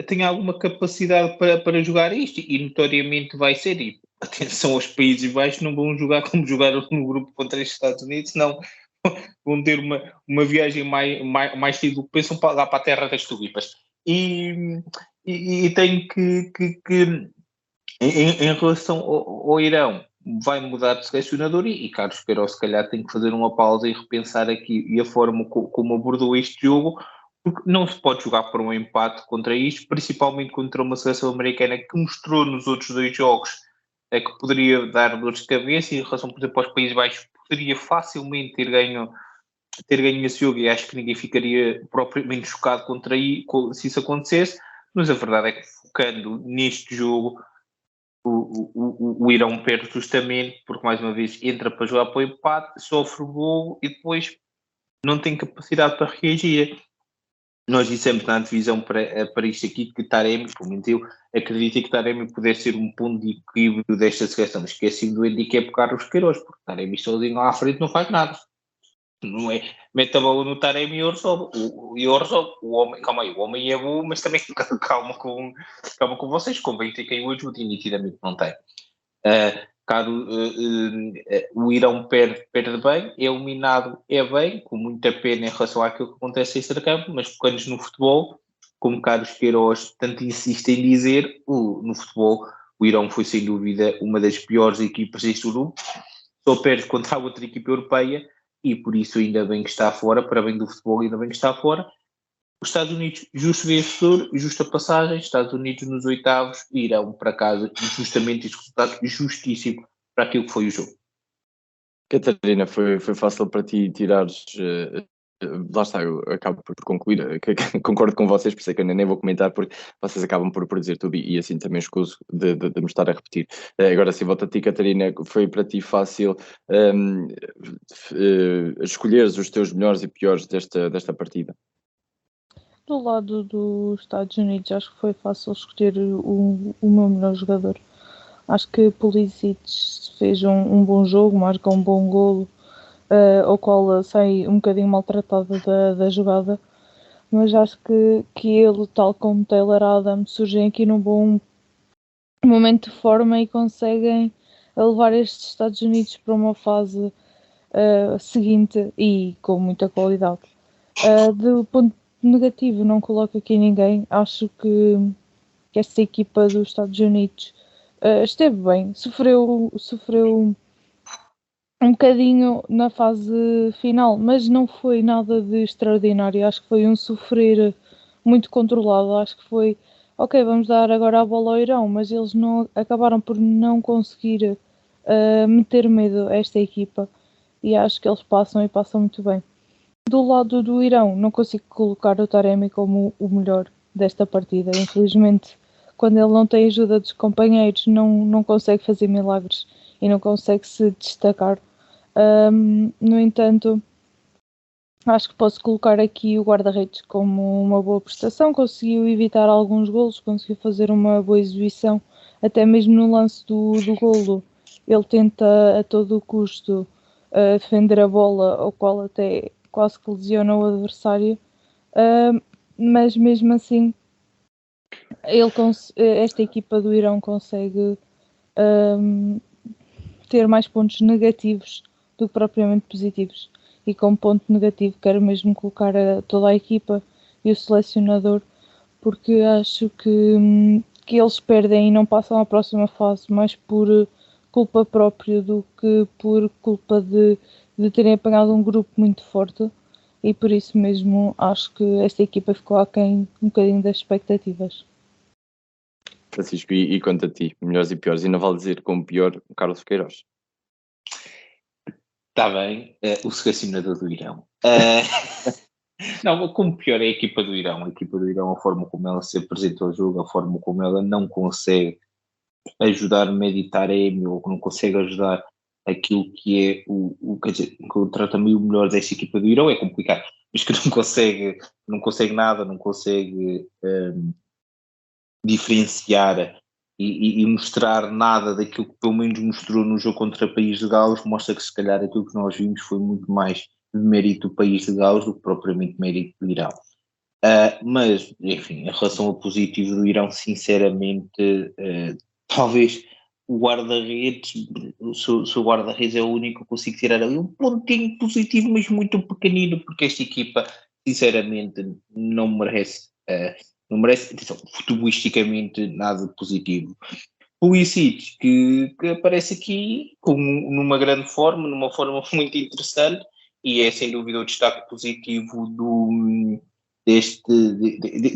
tem alguma capacidade para jogar isto, e notoriamente vai ser. E atenção, aos Países Baixos não vão jogar como jogaram no grupo contra os Estados Unidos, não. Vão ter uma viagem mais do que pensam lá para a terra das tulipas. E tenho que em relação ao Irão, vai mudar de selecionador e Carlos Queiroz se calhar tem que fazer uma pausa e repensar aqui e a forma como abordou este jogo, porque não se pode jogar por um empate contra isto, principalmente contra uma seleção americana que mostrou nos outros 2 jogos que poderia dar dores de cabeça, e em relação, por exemplo, aos Países Baixos, poderia facilmente ter ganho esse jogo, e acho que ninguém ficaria propriamente chocado se isso acontecesse, mas a verdade é que, focando neste jogo, o Irão perde justamente porque, mais uma vez, entra para jogar para o empate, sofre o gol e depois não tem capacidade para reagir. Nós dissemos na divisão para isto aqui que Taremi, pelo menos eu acredito que Taremi pudesse ser um ponto de equilíbrio desta seleção. Esqueci do handicap Carlos Queiroz, porque Taremi sozinho lá à frente não faz nada. Não é? Mete a bola no Taremi e Orzov. O homem, calma aí, o homem é bom, mas também calma com vocês, convém ter quem o ajude, e nitidamente não tem. O Irão perde bem, é eliminado bem, com muita pena em relação àquilo que acontece em extracampo, mas focando-nos no futebol, como Carlos Queiroz tanto insiste em dizer, no futebol o Irão foi sem dúvida uma das piores equipas deste grupo, só perde contra a outra equipa europeia, e por isso ainda bem que está fora, para bem do futebol ainda bem que está fora. Os Estados Unidos, justo vencedor, justa passagem, Estados Unidos nos oitavos, irão para casa, justamente este resultado justíssimo para aquilo que foi o jogo. Catarina, foi fácil para ti tirares... lá está, eu acabo por concluir, concordo com vocês, por isso é que eu nem vou comentar, porque vocês acabam por dizer tudo, e assim também escuso de me estar a repetir. Agora sim, volto a ti, Catarina, foi para ti fácil escolheres os teus melhores e piores desta partida? Do lado dos Estados Unidos, acho que foi fácil escolher o meu melhor jogador. Acho que Pulisic fez um bom jogo, marca um bom golo, ao qual sai um bocadinho maltratado da jogada, mas acho que ele, tal como Taylor Adams, surgem aqui num bom momento de forma e conseguem levar estes Estados Unidos para uma fase seguinte e com muita qualidade. Do ponto negativo, não coloco aqui ninguém. Acho que esta equipa dos Estados Unidos esteve bem, sofreu um bocadinho na fase final, mas não foi nada de extraordinário. Acho que foi um sofrer muito controlado. Acho que foi, ok, vamos dar agora a bola ao Irão, mas eles acabaram por não conseguir meter medo a esta equipa, e acho que eles passam muito bem. Do lado do Irão, não consigo colocar o Taremi como o melhor desta partida. Infelizmente, quando ele não tem ajuda dos companheiros, não consegue fazer milagres e não consegue se destacar. No entanto, acho que posso colocar aqui o guarda-redes como uma boa prestação. Conseguiu evitar alguns golos, conseguiu fazer uma boa exibição, até mesmo no lance do golo. Ele tenta a todo o custo defender a bola, ao qual até quase que lesiona o adversário, mas mesmo assim esta equipa do Irão consegue ter mais pontos negativos do que propriamente positivos. E como ponto negativo quero mesmo colocar toda a equipa e o selecionador, porque acho que eles perdem e não passam à próxima fase mais por culpa própria do que por culpa de terem apanhado um grupo muito forte, e por isso mesmo acho que esta equipa ficou aquém um bocadinho das expectativas. Francisco, e quanto a ti, melhores e piores, e não vale dizer como pior o Carlos Queiroz. Está bem, o selecionador do Irão. Não, como pior é a equipa do Irão. A equipa do Irão, a forma como ela se apresenta ao jogo, a forma como ela não consegue ajudar Mehdi Taremi, ou não consegue ajudar aquilo que é quer dizer, encontrar também o melhor desta equipa do Irão é complicado, mas que não consegue nada, não consegue diferenciar e mostrar nada daquilo que pelo menos mostrou no jogo contra o País de Gales, mostra que se calhar aquilo que nós vimos foi muito mais de mérito do País de Gales do que propriamente mérito do Irão. Mas, enfim, em relação ao positivo do Irão, sinceramente, talvez o guarda-redes, o seu guarda-redes é o único que eu consigo tirar ali um pontinho positivo, mas muito pequenino, porque esta equipa, sinceramente, não merece, atenção, futebolisticamente nada positivo. Pulisic, que aparece aqui numa grande forma, numa forma muito interessante, e é sem dúvida o destaque positivo destes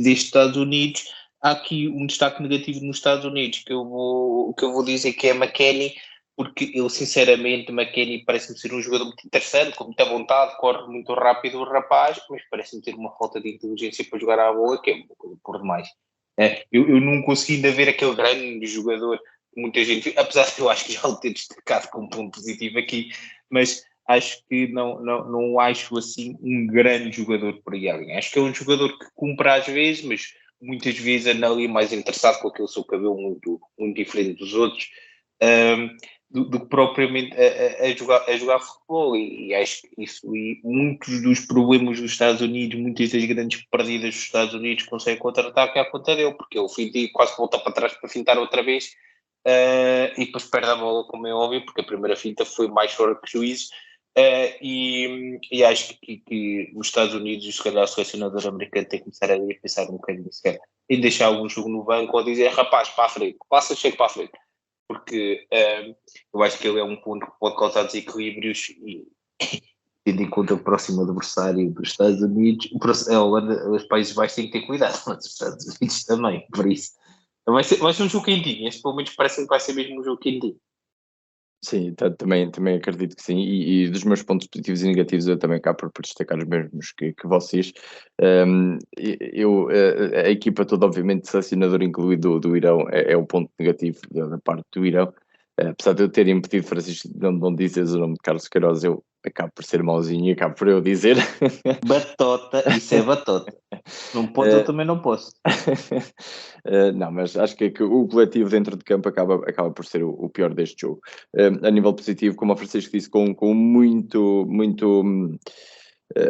Estados Unidos. Há aqui um destaque negativo nos Estados Unidos que eu vou dizer que é McKennie, porque eu sinceramente McKennie parece-me ser um jogador muito interessante, com muita vontade, corre muito rápido o rapaz, mas parece-me ter uma falta de inteligência para jogar à bola, que é uma coisa por demais. Eu não consegui ainda ver aquele grande jogador que muita gente, apesar de eu acho que já o ter destacado como ponto positivo aqui, mas acho que não acho assim um grande jogador por aí além. Acho que é um jogador que cumpre às vezes, mas muitas vezes anda ali mais interessado com aquele seu cabelo muito diferente dos outros, do que propriamente a jogar futebol, e acho que isso, e muitos dos problemas dos Estados Unidos, muitas das grandes perdidas dos Estados Unidos conseguem contra-ataque à conta dele, porque ele finta quase volta para trás para fintar outra vez, e depois perde a bola, como é óbvio, porque a primeira finta foi mais fora que juízo. E acho que os Estados Unidos e se calhar o selecionador americano tem que começar a pensar um bocadinho sequer em deixar algum jogo no banco ou dizer rapaz, para a frente, passa, chega para a frente, porque eu acho que ele é um ponto que pode causar desequilíbrios e tendo em conta o próximo adversário dos Estados Unidos, a Holanda, os Países Baixos têm que ter cuidado, mas os Estados Unidos também, por isso vai ser um jogo quentinho. Este pelo menos parece que vai ser mesmo um jogo quentinho. Sim, também acredito que sim, e dos meus pontos positivos e negativos eu também acabo por destacar os mesmos que vocês. A equipa toda, obviamente, selecionador incluído do Irão, é o ponto negativo da parte do Irão. Apesar de eu ter impedido, Francisco, não dizeres o nome de Carlos Queiroz, eu acabo por ser mauzinho e acabo por eu dizer. Batota, isso é batota. Não pode, eu também não posso. Não, mas acho que o coletivo dentro de campo acaba por ser o pior deste jogo. A nível positivo, como o Francisco disse, com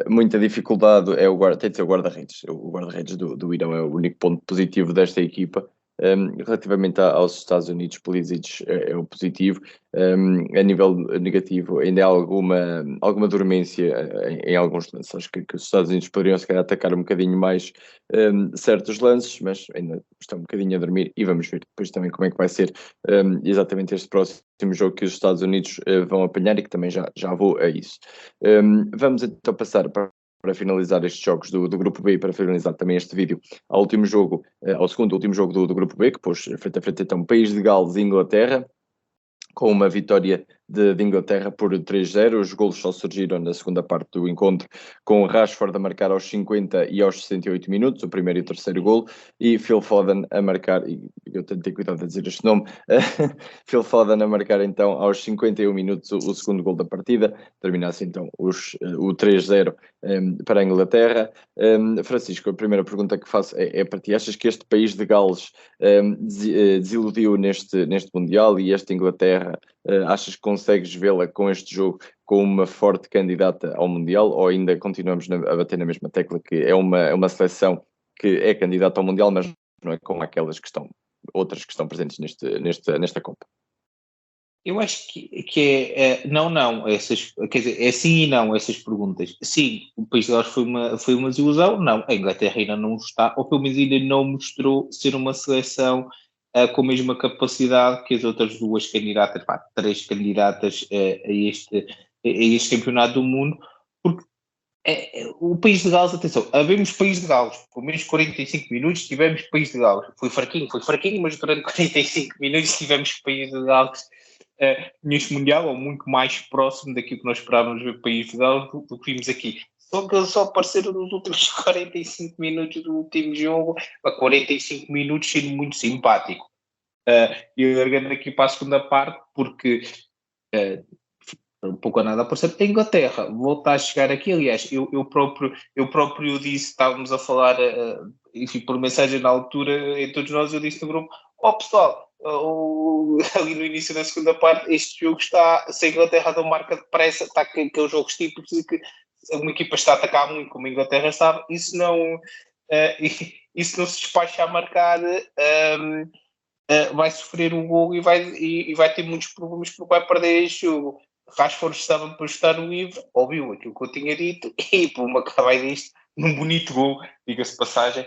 muita dificuldade, tem de ser o guarda-redes. O guarda-redes do Irão é o único ponto positivo desta equipa. Relativamente aos Estados Unidos, Pulisic é o positivo. A nível negativo, ainda há alguma dormência em alguns lances. Acho que os Estados Unidos poderiam se calhar atacar um bocadinho mais certos lances, mas ainda estão um bocadinho a dormir, e vamos ver depois também como é que vai ser exatamente este próximo jogo que os Estados Unidos vão apanhar, e que também já vou a isso. Vamos então passar para finalizar estes jogos do Grupo B, para finalizar também este vídeo, ao segundo último jogo do Grupo B, que pôs frente a frente então País de Gales e Inglaterra, com uma vitória de Inglaterra por 3-0. Os golos só surgiram na segunda parte do encontro, com Rashford a marcar aos 50 e aos 68 minutos, o primeiro e o terceiro golo, e Phil Foden a marcar, e eu tenho que ter cuidado de dizer este nome, Phil Foden a marcar então aos 51 minutos o segundo golo da partida. Terminasse então o 3-0 para a Inglaterra. Francisco, a primeira pergunta que faço é para ti. Achas que este País de Gales desiludiu neste Mundial, e esta Inglaterra, achas que consegues vê-la com este jogo como uma forte candidata ao Mundial, ou ainda continuamos a bater na mesma tecla que é uma seleção que é candidata ao Mundial, mas não é como aquelas outras que estão presentes nesta Copa? Eu acho que é não, quer dizer, é sim e não essas perguntas. Sim, o País de Gales foi uma desilusão. Não, a Inglaterra ainda não está, ou pelo menos ainda não mostrou ser uma seleção com a mesma capacidade que as outras duas candidatas, três candidatas a este campeonato do mundo, porque o País de Gales, atenção, havemos País de Gales, pelo menos 45 minutos tivemos País de Gales, foi fraquinho, mas durante 45 minutos tivemos País de Gales neste Mundial, ou muito mais próximo daquilo que nós esperávamos ver País de Gales do que vimos aqui. Só que eles só apareceram nos últimos 45 minutos do último jogo, a 45 minutos sendo muito simpático. E largando aqui para a segunda parte, porque um pouco a nada aparecer, a Inglaterra volta a chegar aqui, aliás, eu próprio disse, estávamos a falar, enfim, por mensagem na altura, em todos nós, eu disse no grupo, pessoal, ali no início da segunda parte, este jogo está, se a Inglaterra não marca depressa, está aqueles jogos típicos de que uma equipa está a atacar muito, como a Inglaterra estava, isso não se despacha a marcar, vai sofrer um gol e vai ter muitos problemas porque vai perder este jogo. Rashford estava para estar no livre, ouviu aquilo que eu tinha dito e por uma acabei disto num bonito gol, diga-se de passagem,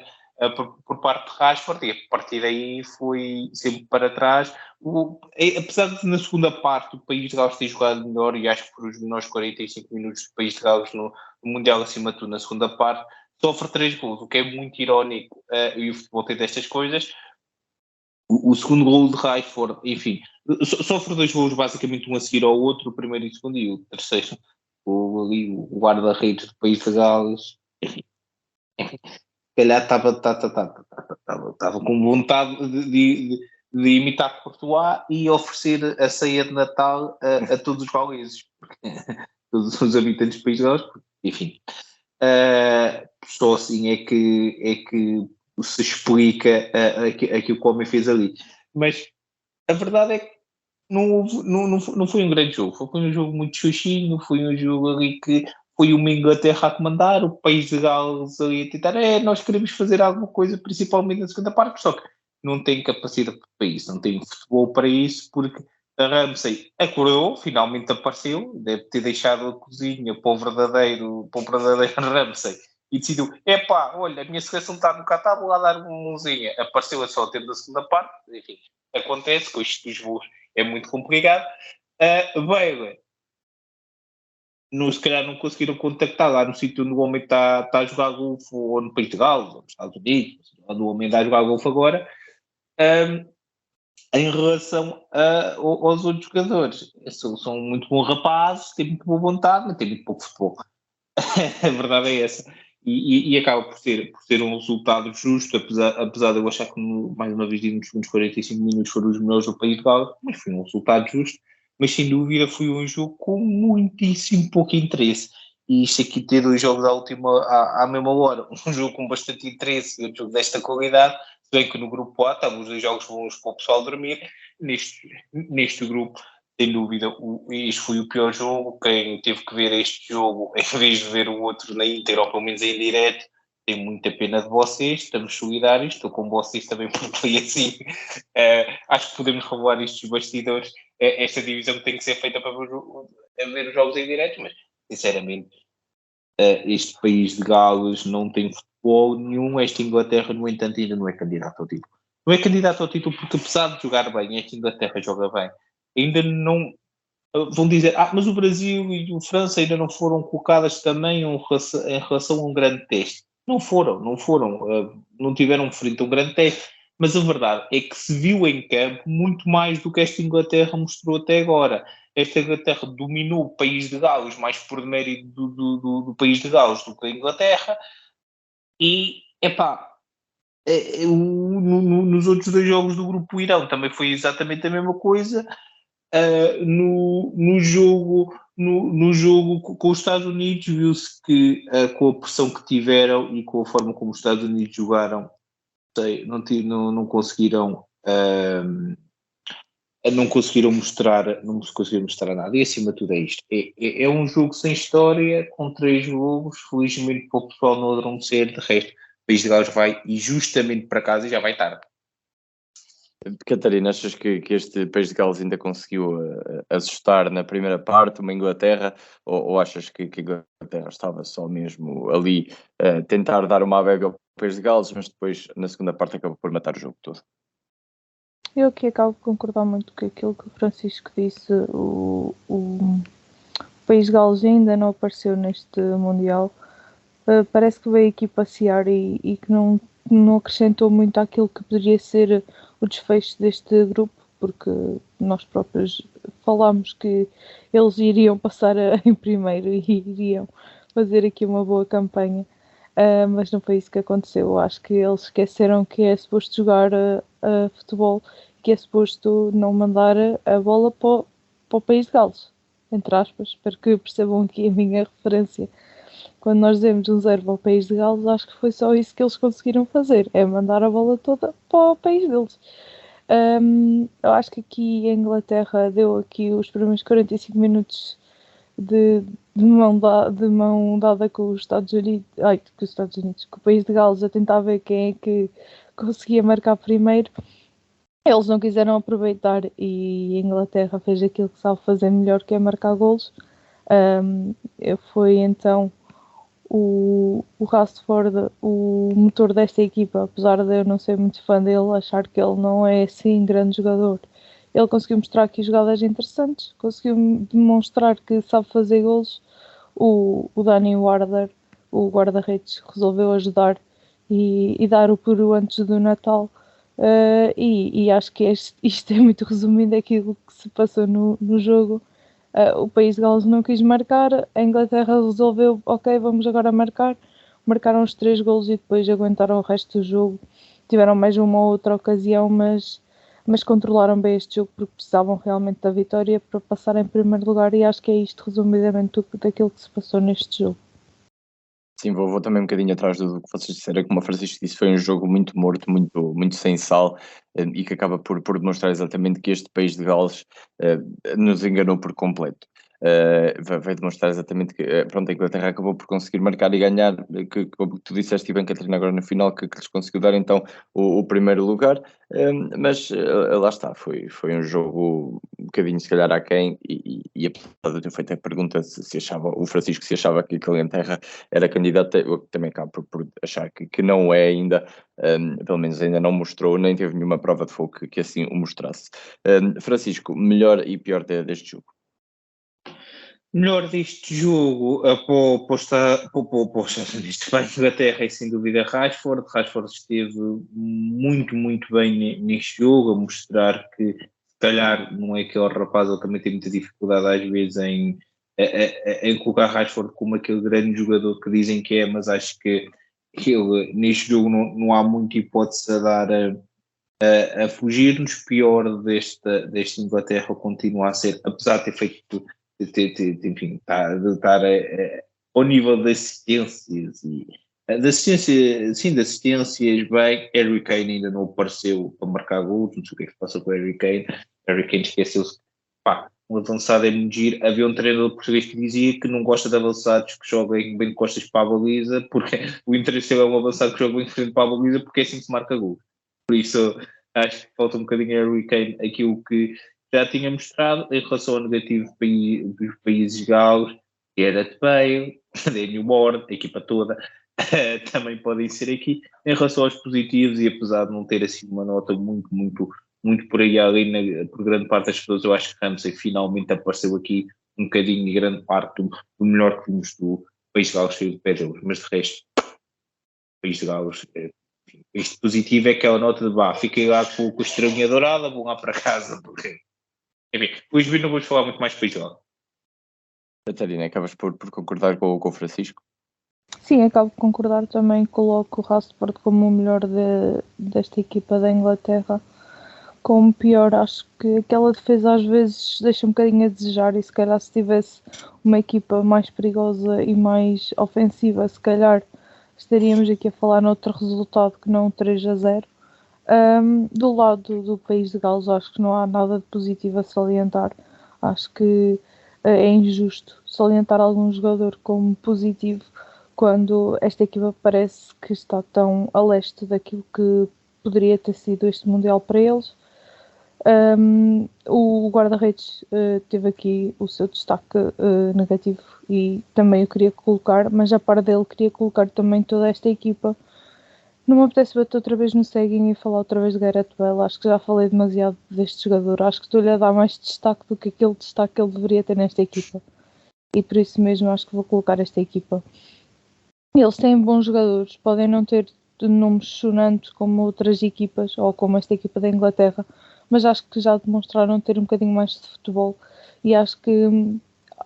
por parte de Rashford, e a partir daí foi sempre para trás. Apesar de na segunda parte o País de Gales ter jogado melhor, e acho que por os menores 45 minutos do País de Gales no Mundial acima de tudo na segunda parte, sofre 3 gols, o que é muito irónico, e o futebol tem destas coisas. O segundo gol de Rashford, enfim, sofre 2 gols basicamente, um a seguir ao outro, o primeiro e o segundo, e o terceiro, o guarda-redes do País de Gales, enfim, se calhar estava com vontade de imitar Courtois e oferecer a ceia de Natal a todos os gauleses, todos os habitantes do País de Gales, enfim, só assim é que se explica aquilo que o homem fez ali. Mas a verdade é que não foi um grande jogo, foi um jogo muito xuxinho, foi um jogo ali que foi uma Inglaterra a comandar, o País de Gales ali a tentar, nós queremos fazer alguma coisa, principalmente na segunda parte, só que não tem capacidade para isso, não tem futebol para isso, porque a Ramsey acordou, finalmente apareceu, deve ter deixado a cozinha para o verdadeiro Ramsey, e decidiu, olha, a minha seleção está no Qatar, vou lá dar uma mãozinha. Apareceu a só tempo da segunda parte, enfim, acontece, com isto dos voos é muito complicado. Bale, se calhar não conseguiram contactar lá no sítio onde o homem está a jogar golfe, ou no País de Gales, ou nos Estados Unidos, onde o homem está a jogar golfe agora, em relação aos outros jogadores. São muito bons rapazes, têm muito boa vontade, mas têm muito pouco futebol. A verdade é essa. E acaba por ser um resultado justo, apesar de eu achar que, mais uma vez, nos segundos 45 minutos foram os melhores do País de Gales, mas foi um resultado justo. Mas sem dúvida foi um jogo com muitíssimo pouco interesse. E isto aqui ter 2 jogos à mesma hora, um jogo com bastante interesse e outro jogo desta qualidade, se bem que no grupo A estavam os 2 jogos bons para o pessoal dormir, neste grupo, sem dúvida, este foi o pior jogo. Quem teve que ver este jogo em vez de ver o outro na íntegra, ou pelo menos em direto, tem muita pena de vocês, estamos solidários, estou com vocês também porque foi assim. Acho que podemos revelar isto dos bastidores. Esta divisão tem que ser feita para ver os jogos em direto, mas sinceramente este País de Gales não tem futebol nenhum. Esta Inglaterra, no entanto, ainda não é candidato ao título. Não é candidato ao título porque, apesar de jogar bem, esta Inglaterra joga bem, ainda não vão dizer, mas o Brasil e a França ainda não foram colocadas também em relação a um grande teste. Não foram, não tiveram frente a um grande teste, mas a verdade é que se viu em campo muito mais do que esta Inglaterra mostrou até agora. Esta Inglaterra dominou o País de Gales mais por mérito do País de Gales do que a Inglaterra, e nos outros 2 jogos do grupo Irão também foi exatamente a mesma coisa. No jogo com os Estados Unidos viu-se que com a pressão que tiveram e com a forma como os Estados Unidos jogaram, não conseguiram mostrar nada, e acima de tudo é isto, é um jogo sem história, com 3 golos, felizmente para o pessoal não adormecer, de resto o País de Gales vai e justamente para casa e já vai tarde. Catarina, achas que este País de Gales ainda conseguiu assustar na primeira parte uma Inglaterra, ou achas que a Inglaterra estava só mesmo ali a tentar dar uma adega ao País de Gales, mas depois na segunda parte acabou por matar o jogo todo? Eu aqui acabo de concordar muito com aquilo que o Francisco disse. O País de Gales ainda não apareceu neste Mundial. Parece que veio aqui passear e que não acrescentou muito àquilo que poderia ser o desfecho deste grupo, porque nós próprios falámos que eles iriam passar em primeiro e iriam fazer aqui uma boa campanha, mas não foi isso que aconteceu. Eu acho que eles esqueceram que é suposto jogar futebol, que é suposto não mandar a bola para o País de Gales, entre aspas. Espero que percebam aqui a minha referência. Quando nós demos 1-0 ao País de Gales, acho que foi só isso que eles conseguiram fazer, é mandar a bola toda para o país deles. Eu acho que aqui a Inglaterra deu aqui os primeiros 45 minutos de mão dada com os Estados Unidos, com o País de Gales, a tentar ver quem é que conseguia marcar primeiro. Eles não quiseram aproveitar e a Inglaterra fez aquilo que sabe fazer melhor, que é marcar golos. Foi então o Rashford, o motor desta equipa, apesar de eu não ser muito fã dele, achar que ele não é assim grande jogador. Ele conseguiu mostrar aqui jogadas interessantes, conseguiu demonstrar que sabe fazer golos. O Danny Warder, o guarda-redes, resolveu ajudar e dar o peru antes do Natal. E acho que isto é muito resumido aquilo que se passou no jogo. O País de Gales não quis marcar, a Inglaterra resolveu, ok, vamos agora marcar. Marcaram os 3 golos e depois aguentaram o resto do jogo. Tiveram mais uma ou outra ocasião, mas controlaram bem este jogo porque precisavam realmente da vitória para passar em primeiro lugar, e acho que é isto resumidamente tudo daquilo que se passou neste jogo. Sim, vou também um bocadinho atrás do que vocês disseram, como o Francisco disse, foi um jogo muito morto, muito sem sal, e que acaba por demonstrar exatamente que este País de Gales nos enganou por completo. Vai demonstrar exatamente que pronto, a Inglaterra acabou por conseguir marcar e ganhar, como tu disseste bem, Catarina, agora no final, que lhes conseguiu dar então o primeiro lugar, mas lá está, foi um jogo um bocadinho se calhar aquém, e apesar de eu ter feito a pergunta se achava, o Francisco se achava que a Inglaterra era candidata, eu também acabo por achar que não é ainda, pelo menos ainda não mostrou, nem teve nenhuma prova de fogo que assim o mostrasse. Francisco, melhor e pior deste jogo? Melhor deste jogo para os Estados Unidos, para a Inglaterra, é sem dúvida Rashford. Rashford esteve muito, muito bem neste jogo, a mostrar que se calhar não é aquele rapaz, ele também tem muita dificuldade às vezes em colocar Rashford como aquele grande jogador que dizem que é, mas acho que ele neste jogo não há muita hipótese a dar a fugir-nos. Pior desta Inglaterra continua a ser, apesar de ter feito, enfim, de estar ao nível das assistências de assistências bem. Harry Kane ainda não apareceu para marcar gols, não sei o que é que se passa com o Harry Kane. Harry Kane esqueceu-se, um avançado é muito giro. Havia um treinador português que dizia que não gosta de avançados que joguem bem de costas para a baliza, porque o interesse é um avançado que joga bem de frente para a baliza, porque é assim que se marca gol. Por isso acho que falta um bocadinho a Harry Kane aquilo que já tinha mostrado. Em relação ao negativo dos países galos, Gareth Bale, Daniel Ward, a equipa toda, também podem ser aqui. Em relação aos positivos, e apesar de não ter assim uma nota muito por aí além, por grande parte das pessoas, eu acho que Ramsey finalmente apareceu aqui um bocadinho e grande parte do melhor que vimos do País de Gales, do pé deles, mas de resto, País de Gales, isto positivo é aquela nota de fiquei lá com a estrelinha dourada, vou lá para casa, porque enfim, hoje não vamos falar muito mais de País de Gales. Catarina, acabas por concordar com o Francisco? Sim, acabo de concordar também. Coloco o Rashford como o melhor desta equipa da Inglaterra. Como pior, acho que aquela defesa às vezes deixa um bocadinho a desejar, e se calhar se tivesse uma equipa mais perigosa e mais ofensiva, se calhar estaríamos aqui a falar noutro resultado que não 3-0. Do lado do País de Gales, acho que não há nada de positivo a salientar. Acho que é injusto salientar algum jogador como positivo quando esta equipa parece que está tão a leste daquilo que poderia ter sido este Mundial para eles. O guarda-redes teve aqui o seu destaque negativo, e também o queria colocar, mas a par dele queria colocar também toda esta equipa Não me apetece bater outra vez no ceguinho e falar outra vez de Gareth Bale. Acho que já falei demasiado deste jogador. Acho que estou-lhe a dar mais destaque do que aquele destaque que ele deveria ter nesta equipa. E por isso mesmo acho que vou colocar esta equipa. Eles têm bons jogadores. Podem não ter nomes sonantes como outras equipas ou como esta equipa da Inglaterra, mas acho que já demonstraram ter um bocadinho mais de futebol e acho que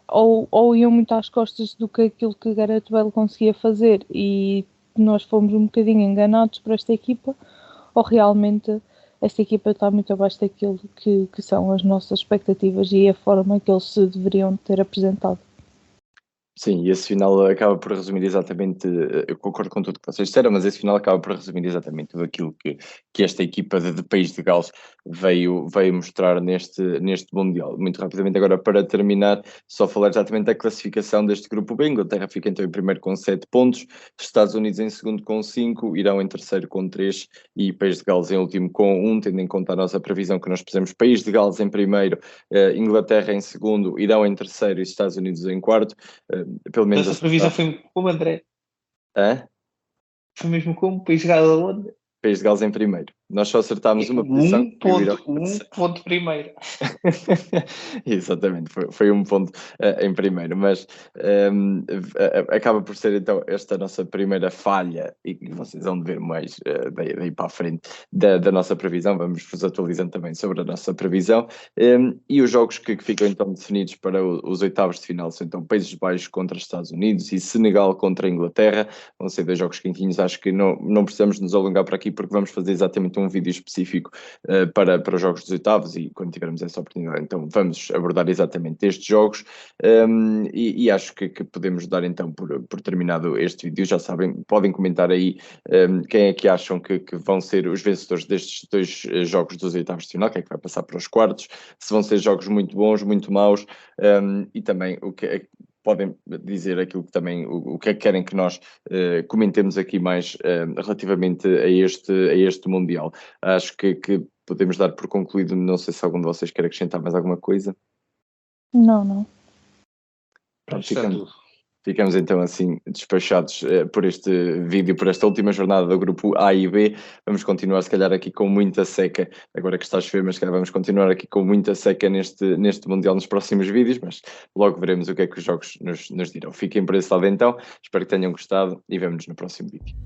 ou iam muito às costas do que aquilo que Gareth Bale conseguia fazer e nós fomos um bocadinho enganados por esta equipa, ou realmente esta equipa está muito abaixo daquilo que são as nossas expectativas e a forma que eles se deveriam ter apresentado. Sim, e esse final acaba por resumir exatamente, eu concordo com tudo que vocês disseram, mas esse final acaba por resumir exatamente tudo aquilo que esta equipa de País de Gales veio mostrar neste Mundial. Muito rapidamente agora, para terminar, só falar exatamente da classificação deste grupo B. Inglaterra fica então em primeiro com 7 pontos, Estados Unidos em segundo com 5, Irão em terceiro com 3 e País de Gales em último com 1, tendo em conta a nossa previsão que nós pusemos País de Gales em primeiro, Inglaterra em segundo, Irão em terceiro e Estados Unidos em quarto. Pelo menos Essa previsão foi como, André? Foi mesmo como? País de Gales aonde? País de Gales em primeiro. Nós só acertámos uma posição. Um ponto primeiro. Exatamente, foi um ponto em primeiro, mas acaba por ser então esta nossa primeira falha, e vocês vão ver mais daí para a frente da nossa previsão. Vamos vos atualizando também sobre a nossa previsão, e os jogos que ficam então definidos para os oitavos de final são então Países Baixos contra os Estados Unidos e Senegal contra a Inglaterra. Vão ser 2 jogos quentinhos. Acho que não precisamos nos alongar por aqui, porque vamos fazer exatamente um vídeo específico para os jogos dos oitavos, e quando tivermos essa oportunidade então vamos abordar exatamente estes jogos, e acho que podemos dar então por terminado este vídeo. Já sabem, podem comentar aí quem é que acham que vão ser os vencedores destes 2 jogos dos oitavos de final, quem é que vai passar para os quartos, se vão ser jogos muito bons, muito maus, e também o que é, podem dizer aquilo que também, o que é que querem que nós comentemos aqui mais relativamente a este Mundial. Acho que podemos dar por concluído. Não sei se algum de vocês quer acrescentar mais alguma coisa. Não. Pronto, ficamos então assim despachados por este vídeo, por esta última jornada do grupo A e B. Vamos continuar se calhar aqui com muita seca, agora que está a chover, mas se calhar vamos continuar aqui com muita seca neste Mundial nos próximos vídeos, mas logo veremos o que é que os jogos nos dirão. Fiquem por esse lado então, espero que tenham gostado e vemo-nos no próximo vídeo.